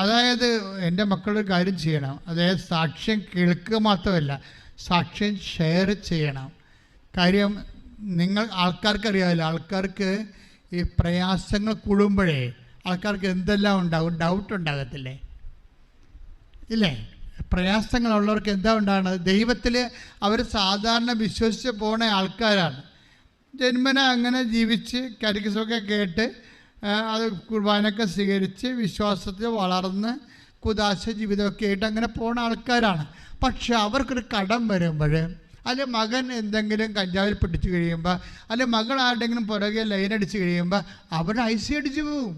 അതായത് എൻ്റെ മക്കളൊരു കാര്യം ചെയ്യണം. അതായത് സാക്ഷ്യം കേൾക്കുക മാത്രമല്ല, സാക്ഷ്യം ഷെയർ ചെയ്യണം. കാര്യം ആൾക്കാർക്കറിയാമല്ലോ, ആൾക്കാർക്ക് ഈ പ്രയാസങ്ങൾ കൂടുമ്പോഴേ ആൾക്കാർക്ക് എന്തെല്ലാം ഉണ്ടാകും? ഡൗട്ട് ഉണ്ടാകത്തില്ലേ? ഇല്ലേ? പ്രയാസങ്ങളുള്ളവർക്ക് എന്താ ഉണ്ടാകുന്നത്? ദൈവത്തിൽ അവർ സാധാരണ വിശ്വസിച്ച് പോണ ആൾക്കാരാണ്. ജന്മന അങ്ങനെ ജീവിച്ച് കരിക്കസൊക്കെ കേട്ട് അത് കുർബാനൊക്കെ സ്വീകരിച്ച് വിശ്വാസത്തിൽ വളർന്ന് കുദാശ ജീവിതമൊക്കെ ആയിട്ട് അങ്ങനെ പോണ ആൾക്കാരാണ്. പക്ഷെ അവർക്കൊരു കടം വരുമ്പോൾ, അല്ലെ മകൻ എന്തെങ്കിലും കഞ്ചാവിൽ പിടിച്ച് കഴിയുമ്പോൾ, അല്ലെ മകൾ ആരുടെങ്കിലും പുറകെ ലൈനടിച്ച് കഴിയുമ്പോൾ അവർ IC അടിച്ച് പോവും.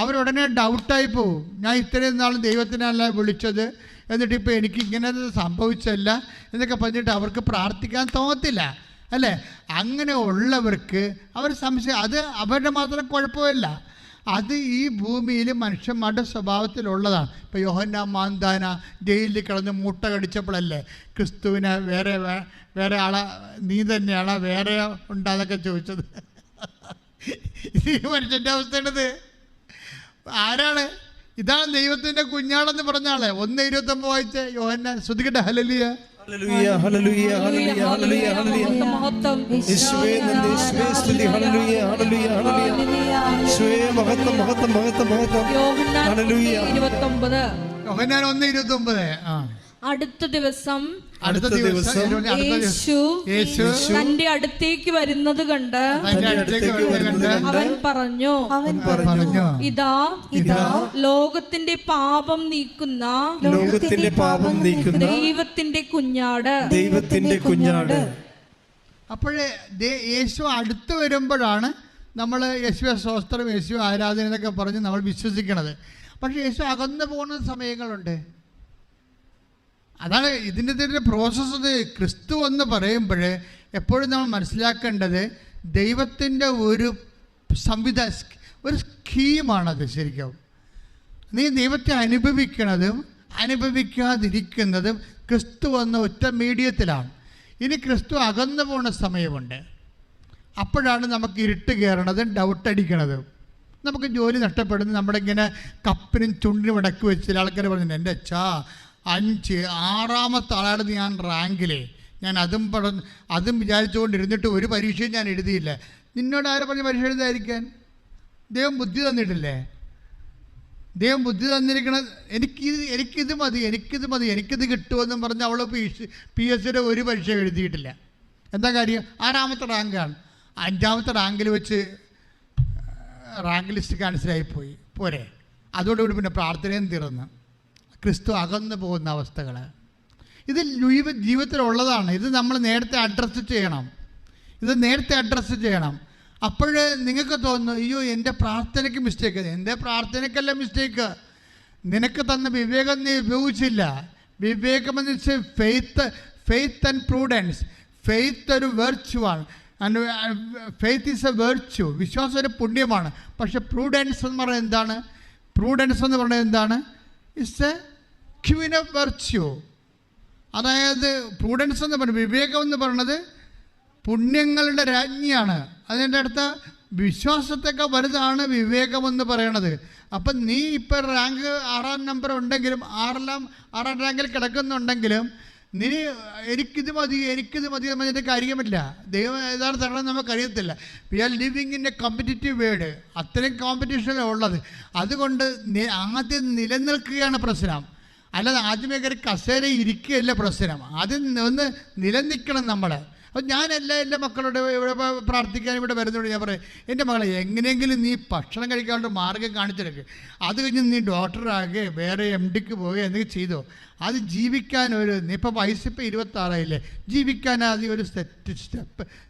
അവരുടനെ ഡൗട്ടായി പോവും. ഞാൻ ഇത്രയും നാൾ ദൈവത്തിനല്ല വിളിച്ചത്, എന്നിട്ടിപ്പോൾ എനിക്ക് ഇങ്ങനെ സംഭവിച്ചല്ല എന്നൊക്കെ പറഞ്ഞിട്ട് അവർക്ക് പ്രാർത്ഥിക്കാൻ തോന്നത്തില്ല, അല്ലേ? അങ്ങനെ ഉള്ളവർക്ക് അവർ സംശയം, അത് അവരുടെ മാത്രം കുഴപ്പമില്ല, അത് ഈ ഭൂമിയിൽ മനുഷ്യന്മാരുടെ സ്വഭാവത്തിലുള്ളതാണ്. ഇപ്പോൾ യോഹന്നാൻ മാന്താന ജയിലിൽ കിടന്ന് മുട്ട കടിച്ചപ്പോഴല്ലേ ക്രിസ്തുവിനെ വേറെ ആളെ നീ തന്നെയാണോ വേറെ ഉണ്ടാന്നൊക്കെ ചോദിച്ചത്. ഈ മനുഷ്യൻ്റെ അവസ്ഥയാണിത്. ആരാണ്? ഇതാണ് ദൈവത്തിൻ്റെ കുഞ്ഞാടെന്ന് പറഞ്ഞ ആളെ. 1:29 വായിച്ച് യോഹന്നാൻ. ശ്രുതികട്ടെ. ഹല്ലേലൂയ, ഹല്ലേലൂയ, ഹല്ലേലൂയ, ഹല്ലേലൂയ, ഹല്ലേലൂയ, ഹല്ലേലൂയ. യേശുവേ നന്ദി, യേശുവേ സ്തുതി. ഹല്ലേലൂയ, ഹല്ലേലൂയ, ഹല്ലേലൂയ. യേശുവേ മഹത്വം, മഹത്വം, മഹത്വം, മഹത്വം. ഹല്ലേലൂയ. യോഹന്നാൻ 1:29. അടുത്ത ദിവസം യേശു തന്റെ അടുത്തേക്ക് വരുന്നത് കണ്ട് അവൻ പറഞ്ഞു, ഇതാ ലോകത്തിന്റെ പാപം നീക്കുന്ന ദൈവത്തിന്റെ കുഞ്ഞാട്. അപ്പോഴേ യേശു അടുത്ത് വരുമ്പോഴാണ് നമ്മൾ യേശുവെ സ്തോത്രം, യേശു ആരാധന എന്നൊക്കെ പറഞ്ഞ് നമ്മൾ വിശ്വസിക്കണത്. പക്ഷേ യേശു അകന്നു പോകുന്ന സമയങ്ങളുണ്ട്. അതാണ് ഇതിൻ്റെ പ്രോസസ്സ്. ക്രിസ്തു എന്ന് പറയുമ്പോൾ എപ്പോഴും നമ്മൾ മനസ്സിലാക്കേണ്ടത് ദൈവത്തിൻ്റെ ഒരു ഒരു സ്കീമാണത്. ശരിക്കും നീ ദൈവത്തെ അനുഭവിക്കുന്നതും അനുഭവിക്കാതിരിക്കുന്നതും ക്രിസ്തു എന്ന ഒറ്റ മീഡിയത്തിലാണ്. ഇനി ക്രിസ്തു അകന്നു പോകുന്ന സമയമുണ്ട്. അപ്പോഴാണ് നമുക്ക് ഇരുട്ട് കയറണതും ഡൗട്ടടിക്കണതും, നമുക്ക് ജോലി നഷ്ടപ്പെടുന്നത്. നമ്മളിങ്ങനെ കപ്പിനും ചുണ്ടിനും ഇടയ്ക്ക് വെച്ച് ആൾക്കാർ പറഞ്ഞു, എൻ്റെ അച്ഛാ 6-ാമത്തെ ആളാണ് ഞാൻ റാങ്കിലേ, ഞാൻ അതും വിചാരിച്ചുകൊണ്ടിരുന്നിട്ട് ഒരു പരീക്ഷയും ഞാൻ എഴുതിയില്ല. നിന്നോട് ആരെ പറഞ്ഞ് പരീക്ഷ എഴുതാതിരിക്കാൻ? ദൈവം ബുദ്ധി തന്നിട്ടില്ലേ? ദൈവം ബുദ്ധി തന്നിരിക്കണത് എനിക്കിത് മതി, എനിക്കിത് കിട്ടുമെന്നും പറഞ്ഞ് അവൾ PSCയുടെ ഒരു പരീക്ഷ എഴുതിയിട്ടില്ല. എന്താ കാര്യം? 6-ാമത്തെ റാങ്കാണ്. 5-ാമത്തെ റാങ്കിൽ വെച്ച് റാങ്ക് ലിസ്റ്റ് ക്യാൻസലായിപ്പോയി. പോരെ? അതോടുകൂടി പിന്നെ പ്രാർത്ഥനയും തീർന്നു. ക്രിസ്തു അകന്നു പോകുന്ന അവസ്ഥകൾ ഇത് ജീവിതത്തിലുള്ളതാണ്. ഇത് നമ്മൾ നേരത്തെ അഡ്രസ്സ് ചെയ്യണം. അപ്പോൾ നിങ്ങൾക്ക് തോന്നുന്നു, അയ്യോ എൻ്റെ പ്രാർത്ഥനയ്ക്ക് മിസ്റ്റേക്ക്. എൻ്റെ പ്രാർത്ഥനയ്ക്കല്ല മിസ്റ്റേക്ക്, നിനക്ക് തന്ന വിവേകം നീ ഉപയോഗിച്ചില്ല. വിവേകമെന്ന് വെച്ചാൽ ഫെയ്ത്ത് ആൻഡ് പ്രൂഡൻസ്. ഫെയ്ത്ത് ഒരു വെർച്യുവാണ്. Faith is a virtue. വിശ്വാസം ഒരു പുണ്യമാണ്. പക്ഷെ പ്രൂഡൻസ് എന്ന് പറയുന്നത് എന്താണ്? It's a queen of virtue. അതായത് പ്രൂഡൻസ് എന്ന് പറയുന്നത്, വിവേകം എന്ന് പറയുന്നത് പുണ്യങ്ങളുടെ രാജ്ഞിയാണ്. അതിൻ്റെ അടുത്ത വിശ്വാസത്തൊക്കെ വലുതാണ് വിവേകമെന്ന് പറയണത്. അപ്പം നീ ഇപ്പം റാങ്ക് 6-ാം നമ്പർ ഉണ്ടെങ്കിലും 6-ാം റാങ്കിൽ കിടക്കുന്നുണ്ടെങ്കിലും നീ എനിക്കിത് മതി എന്നതിൻ്റെ കാര്യമില്ല. ദൈവം ഏതാണ് തരണമെന്ന് നമുക്കറിയത്തില്ല. We are living in a competitive world. അത്രയും കോമ്പറ്റീഷനാണ് ഉള്ളത്. അതുകൊണ്ട് ആദ്യം നിലനിൽക്കുകയാണ് പ്രശ്നം, അല്ലാതെ ആദ്യമേ കയറി കസേര ഇരിക്കുകയല്ല പ്രശ്നം. ആദ്യം ഒന്ന് നിലനിൽക്കണം നമ്മൾ. അപ്പോൾ ഞാൻ എല്ലാ മക്കളോട് ഇവിടെ പ്രാർത്ഥിക്കാൻ ഇവിടെ വരുന്നതുകൊണ്ട് ഞാൻ പറയും, എൻ്റെ മകളെ എങ്ങനെയെങ്കിലും നീ ഭക്ഷണം കഴിക്കാനുള്ള മാർഗ്ഗം കാണിച്ചെടുക്കുക. അത് കഴിഞ്ഞ് നീ ഡോക്ടറാകെ വേറെ MDക്ക് പോവുക എന്തെങ്കിലും ചെയ്തോ. അത് ജീവിക്കാൻ നീ ഇപ്പോൾ വയസ്സ് 26 ജീവിക്കാൻ ആദ്യം ഒരു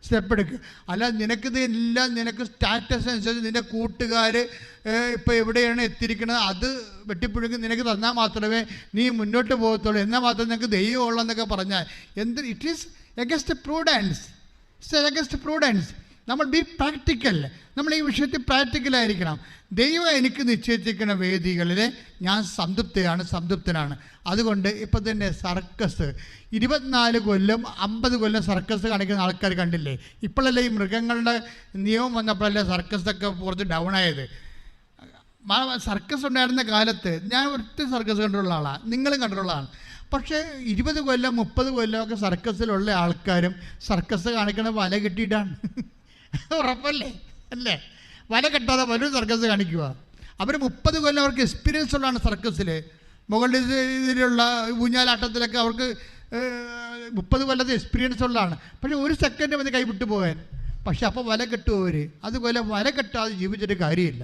സ്റ്റെപ്പ് എടുക്കുക. അല്ലാതെ നിനക്ക് സ്റ്റാറ്റസ് അനുസരിച്ച് നിൻ്റെ കൂട്ടുകാർ ഇപ്പോൾ എവിടെയാണ് എത്തിയിരിക്കുന്നത് അത് വെട്ടിപ്പുഴുങ്ങി നിനക്ക് തന്നാൽ മാത്രമേ നീ മുന്നോട്ട് പോകത്തുള്ളൂ, എന്നാൽ മാത്രമേ നിനക്ക് ദൈവമുള്ളൂ എന്നൊക്കെ പറഞ്ഞാൽ ഇറ്റ് ഈസ് against prudence. നമ്മൾ ബി പ്രാക്ടിക്കൽ. നമ്മൾ ഈ വിഷയത്തിൽ പ്രാക്ടിക്കലായിരിക്കണം. ദൈവം എനിക്ക് നിശ്ചയിച്ചിരിക്കുന്ന വേദികളിൽ ഞാൻ സംതൃപ്തനാണ്. അതുകൊണ്ട് ഇപ്പം തന്നെ സർക്കസ് 24 കൊല്ലം 50 കൊല്ലം സർക്കസ് കാണിക്കുന്ന ആൾക്കാർ കണ്ടില്ലേ? ഇപ്പോഴല്ലേ ഈ മൃഗങ്ങളുടെ നിയമം വന്നപ്പോഴല്ലേ സർക്കസൊക്കെ കുറച്ച് ഡൗൺ ആയത്. സർക്കസ് ഉണ്ടായിരുന്ന കാലത്ത് ഞാൻ ഒറ്റ സർക്കസ് കണ്ടിട്ടുള്ള ആളാണ്, നിങ്ങളും കണ്ടിട്ടുള്ളതാണ്. പക്ഷേ 20 കൊല്ലം 30 കൊല്ലമൊക്കെ സർക്കസിലുള്ള ആൾക്കാരും സർക്കസ് കാണിക്കണ വല കെട്ടിയിട്ടാണ്. ഉറപ്പല്ലേ? അല്ലേ? വല കെട്ടാതെ പലരും സർക്കസ് കാണിക്കുക. അവർ 30 കൊല്ലം അവർക്ക് എക്സ്പീരിയൻസ് ഉള്ളതാണ് സർക്കസിൽ. മുകളിൽ ഇതിലുള്ള ഊഞ്ഞാലാട്ടത്തിലൊക്കെ അവർക്ക് 30 കൊല്ലത്തെ എക്സ്പീരിയൻസ് ഉള്ളതാണ്. പക്ഷേ ഒരു സെക്കൻഡ് മതി കൈവിട്ടു പോകാൻ. പക്ഷെ അപ്പോൾ വല കെട്ടും അവർ. അതുപോലെ വല കെട്ടാതെ ജീവിച്ചിട്ട് കാര്യമില്ല.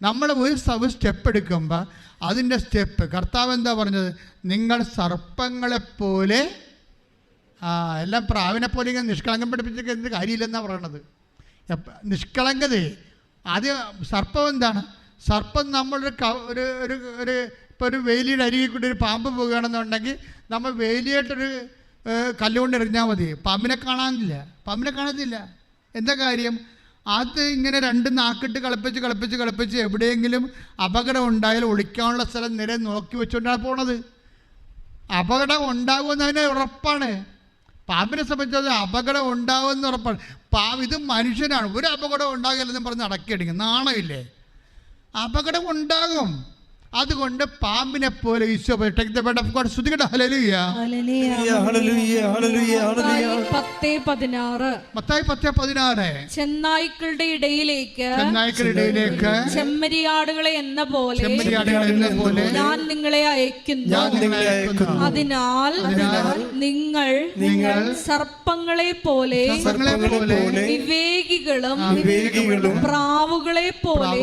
നമ്മൾ ഒരു സ്റ്റെപ്പ് എടുക്കുമ്പോൾ അതിൻ്റെ സ്റ്റെപ്പ് കർത്താവ് എന്താ പറഞ്ഞത്? നിങ്ങൾ സർപ്പങ്ങളെപ്പോലെ എല്ലാം പ്രാവിനെ പോലെ ഇങ്ങനെ നിഷ്കളങ്കം പഠിപ്പിച്ചൊക്കെ എന്ത് കാര്യമില്ലെന്നാണ് പറയണത്. നിഷ്കളങ്കതയെ ആദ്യം സർപ്പം എന്താണ്? സർപ്പം നമ്മളൊരു ഒരു ഇപ്പോൾ ഒരു വേലിയുടെ അരികിൽ കൂടി ഒരു പാമ്പ് പോകുകയാണെന്നുണ്ടെങ്കിൽ നമ്മൾ വേലിയായിട്ടൊരു കല്ലുകൊണ്ട് എറിഞ്ഞാൽ മതി, പാമ്പിനെ കാണാനില്ല. എന്താ കാര്യം? അത് ഇങ്ങനെ രണ്ട് നാക്കിട്ട് കളിപ്പിച്ച് എവിടെയെങ്കിലും അപകടം ഉണ്ടായാൽ ഒളിക്കാനുള്ള സ്ഥലം നിര നോക്കി വെച്ചുകൊണ്ടാണ് പോണത്. അപകടം ഉണ്ടാകുമെന്നതിന് ഉറപ്പാണ്. പാമ്പിനെ സംബന്ധിച്ചത് അപകടം ഉണ്ടാകുമെന്ന് ഉറപ്പാണ്. ഇത് മനുഷ്യനാണ്. ഒരു അപകടം ഉണ്ടാകില്ലെന്ന് പറഞ്ഞ് അടക്കിയടിക്കും. നാണമില്ലേ? അപകടം ഉണ്ടാകും. അതുകൊണ്ട് പാമ്പിനെ പോലെ ഈശോ ശ്രുതികട ഹല്ലേലൂയ മത്തായി 10:16 ചെന്നായ്ക്കളുടെ ഇടയിലേക്ക് ചെമ്മരിയാടുകളെ എന്ന പോലെ ഞാൻ നിങ്ങളെ അയക്കുന്നു. അതിനാൽ നിങ്ങൾ സർപ്പങ്ങളെ പോലെ വിവേകികളും പ്രാവുകളെ പോലെ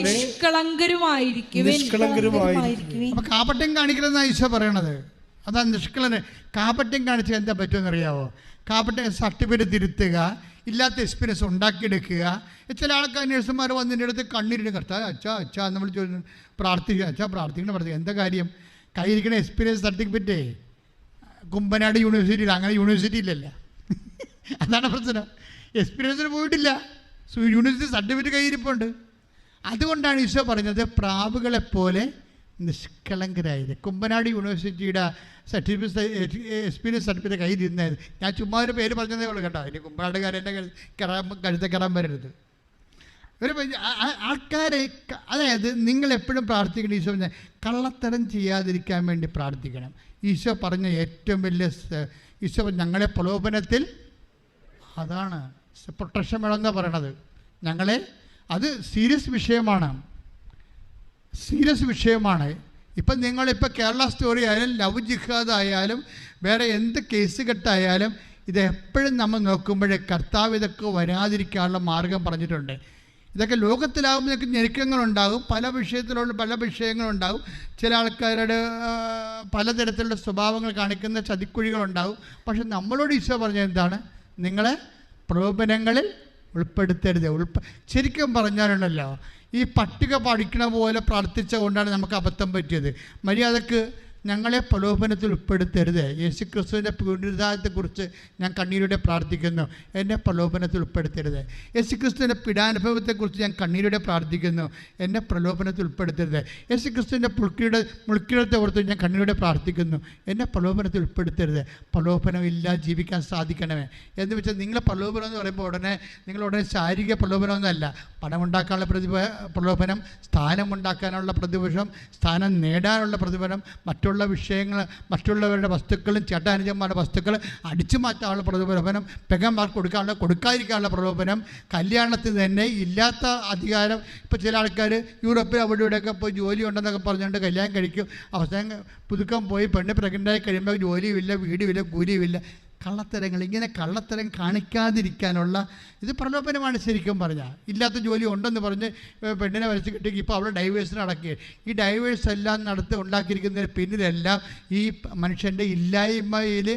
നിഷ്കളങ്കരുമായിരിക്കും. അപ്പൊ കാപട്യം കാണിക്കണമെന്നാണ് ഈശോ പറയണത്. അതാ നിഷ്കളന്. കാപട്യം കാണിച്ചാൽ എന്താ പറ്റുമെന്ന് അറിയാവോ? കാപട്യം സർട്ടിഫിക്കറ്റ് തിരുത്തുക, ഇല്ലാത്ത എക്സ്പീരിയൻസ് ഉണ്ടാക്കിയെടുക്കുക. ചില ആൾക്കാർ നഴ്സുമാർ വന്നതിൻ്റെ അടുത്ത് കണ്ണീരിന് കർത്താവ് അച്ഛാ നമ്മൾ ചോദിച്ചു പ്രാർത്ഥിക്കണം. എന്താ കാര്യം? കയ്യിരിക്കണ എക്സ്പീരിയൻസ് സർട്ടിഫിക്കറ്റേ കുമ്പനാട് യൂണിവേഴ്സിറ്റിയിൽ, അങ്ങനെ യൂണിവേഴ്സിറ്റി ഇല്ലല്ലോ. അതാണ് പ്രശ്നം. എക്സ്പീരിയൻസിന് പോയിട്ടില്ല, യൂണിവേഴ്സിറ്റി സർട്ടിഫിക്കറ്റ് കയ്യിരിപ്പുണ്ട്. അതുകൊണ്ടാണ് ഈശോ പറഞ്ഞത് പ്രാവുകളെപ്പോലെ നിഷ്കളങ്കരായത്. കുമ്പനാട് യൂണിവേഴ്സിറ്റിയുടെ എക്സ്പീരിയൻസ് സർട്ടിഫിക്കറ്റ് കയ്യിലിരുന്നത്. ഞാൻ ചുമ്മാ ഒരു പേര് പറഞ്ഞതേ ഉള്ളൂ കേട്ടോ. ഇനി കുമ്പനാടുകാരെൻ്റെ കഴുത്തെ കയറാൻ വരരുത്. ഒരു ആൾക്കാരെ, അതായത് നിങ്ങളെപ്പോഴും പ്രാർത്ഥിക്കണം. ഈശോ പറഞ്ഞ കള്ളത്തരം ചെയ്യാതിരിക്കാൻ വേണ്ടി പ്രാർത്ഥിക്കണം. ഈശോ പറഞ്ഞ ഏറ്റവും വലിയ ഈശോ ഞങ്ങളെ പ്രലോഭനത്തിൽ, അതാണ് പ്രൊട്ടക്ഷൻ വേണമെന്നാണ് പറയണത്. ഞങ്ങളെ അത് സീരിയസ് വിഷയമാണ്. ഇപ്പം നിങ്ങളിപ്പോൾ കേരള സ്റ്റോറി ആയാലും ലവ് ജിഹാദ് ആയാലും വേറെ എന്ത് കേസ് കെട്ടായാലും ഇത് എപ്പോഴും നമ്മൾ നോക്കുമ്പോഴേ കർത്താവ് ഇതൊക്കെ വരാതിരിക്കാനുള്ള മാർഗം പറഞ്ഞിട്ടുണ്ട്. ഇതൊക്കെ ലോകത്തിലാകുമ്പോൾ ഇതൊക്കെ ഞെരുക്കങ്ങളുണ്ടാകും, പല വിഷയങ്ങളുണ്ടാകും. ചില ആൾക്കാരുടെ പലതരത്തിലുള്ള സ്വഭാവങ്ങൾ കാണിക്കുന്ന ചതിക്കുഴികളുണ്ടാകും. പക്ഷെ നമ്മളോട് ഈശോ പറഞ്ഞത് എന്താണ്? നിങ്ങളെ പ്രലോഭനങ്ങളിൽ ഉൾപ്പെടുത്തരുത്. ശരിക്കും പറഞ്ഞാലുണ്ടല്ലോ, ഈ പട്ടിക പഠിക്കണ പോലെ പ്രാർത്ഥിച്ച കൊണ്ടാണ് നമുക്ക് അബദ്ധം പറ്റിയത്. മര്യാദക്ക് ഞങ്ങളെ പ്രലോഭനത്തിൽ ഉൾപ്പെടുത്തരുത്. യേശു ക്രിസ്തുവിൻ്റെ പുനരുദ്ധാനത്തെക്കുറിച്ച് ഞാൻ കണ്ണീരോടെ പ്രാർത്ഥിക്കുന്നു. എന്നെ പ്രലോഭനത്തിൽ ഉൾപ്പെടുത്തരുത്. യേശു ക്രിസ്തുവിൻ്റെ പീഡാനുഭവത്തെക്കുറിച്ച് ഞാൻ കണ്ണീരോടെ പ്രാർത്ഥിക്കുന്നു. എന്നെ പ്രലോഭനത്തിൽ ഉൾപ്പെടുത്തരുത്. യേശു ക്രിസ്തുവിൻ്റെ മുൾക്കിടത്തെ ഓർത്ത് ഞാൻ കണ്ണീരോടെ പ്രാർത്ഥിക്കുന്നു. എന്നെ പ്രലോഭനത്തിൽ ഉൾപ്പെടുത്തരുത്. പ്രലോഭനമില്ല ജീവിക്കാൻ സാധിക്കണമേ എന്ന് വെച്ചാൽ നിങ്ങളെ പ്രലോഭനം എന്ന് പറയുമ്പോൾ നിങ്ങളുടനെ ശാരീരിക പ്രലോഭനമൊന്നുമല്ല. പണമുണ്ടാക്കാനുള്ള പ്രലോഭനം, സ്ഥാനമുണ്ടാക്കാനുള്ള പ്രതിപക്ഷം, സ്ഥാനം നേടാനുള്ള പ്രതിഫലം, വിഷയങ്ങൾ, മറ്റുള്ളവരുടെ വസ്തുക്കളും ചേട്ടാനുജന്മാരുടെ വസ്തുക്കൾ അടിച്ചു മാറ്റാനുള്ള പ്രലോഭനം, പെങ്ങന്മാർക്ക് കൊടുക്കാതിരിക്കാനുള്ള പ്രലോഭനം, കല്യാണത്തിന് തന്നെ ഇല്ലാത്ത അധികാരം. ഇപ്പോൾ ചില ആൾക്കാർ യൂറോപ്പിൽ അവിടെ ഇവിടെയൊക്കെ പോയി ജോലി ഉണ്ടെന്നൊക്കെ പറഞ്ഞുകൊണ്ട് കല്യാണം കഴിക്കും. അവസാനം പുതുക്കം പോയി പെണ്ണ് പ്രഗ്നൻ്റായി കഴിയുമ്പോൾ ജോലിയുമില്ല, വീടുമില്ല, കൂലിയുമില്ല. ഇങ്ങനെ കള്ളത്തരം കാണിക്കാതിരിക്കാനുള്ള ഇത് പ്രലോഭനമാണ്. ശരിക്കും പറഞ്ഞാൽ ഇല്ലാത്ത ജോലി ഉണ്ടെന്ന് പറഞ്ഞ് പെണ്ണിനെ വരച്ച് കിട്ടിയെങ്കിൽ ഇപ്പോൾ അവിടെ ഡൈവേഴ്സിന് നടക്കുക. ഈ ഡൈവേഴ്സ് എല്ലാം ഉണ്ടാക്കിയിരിക്കുന്നതിന് പിന്നിലെല്ലാം ഈ മനുഷ്യൻ്റെ ഇല്ലായ്മയിൽ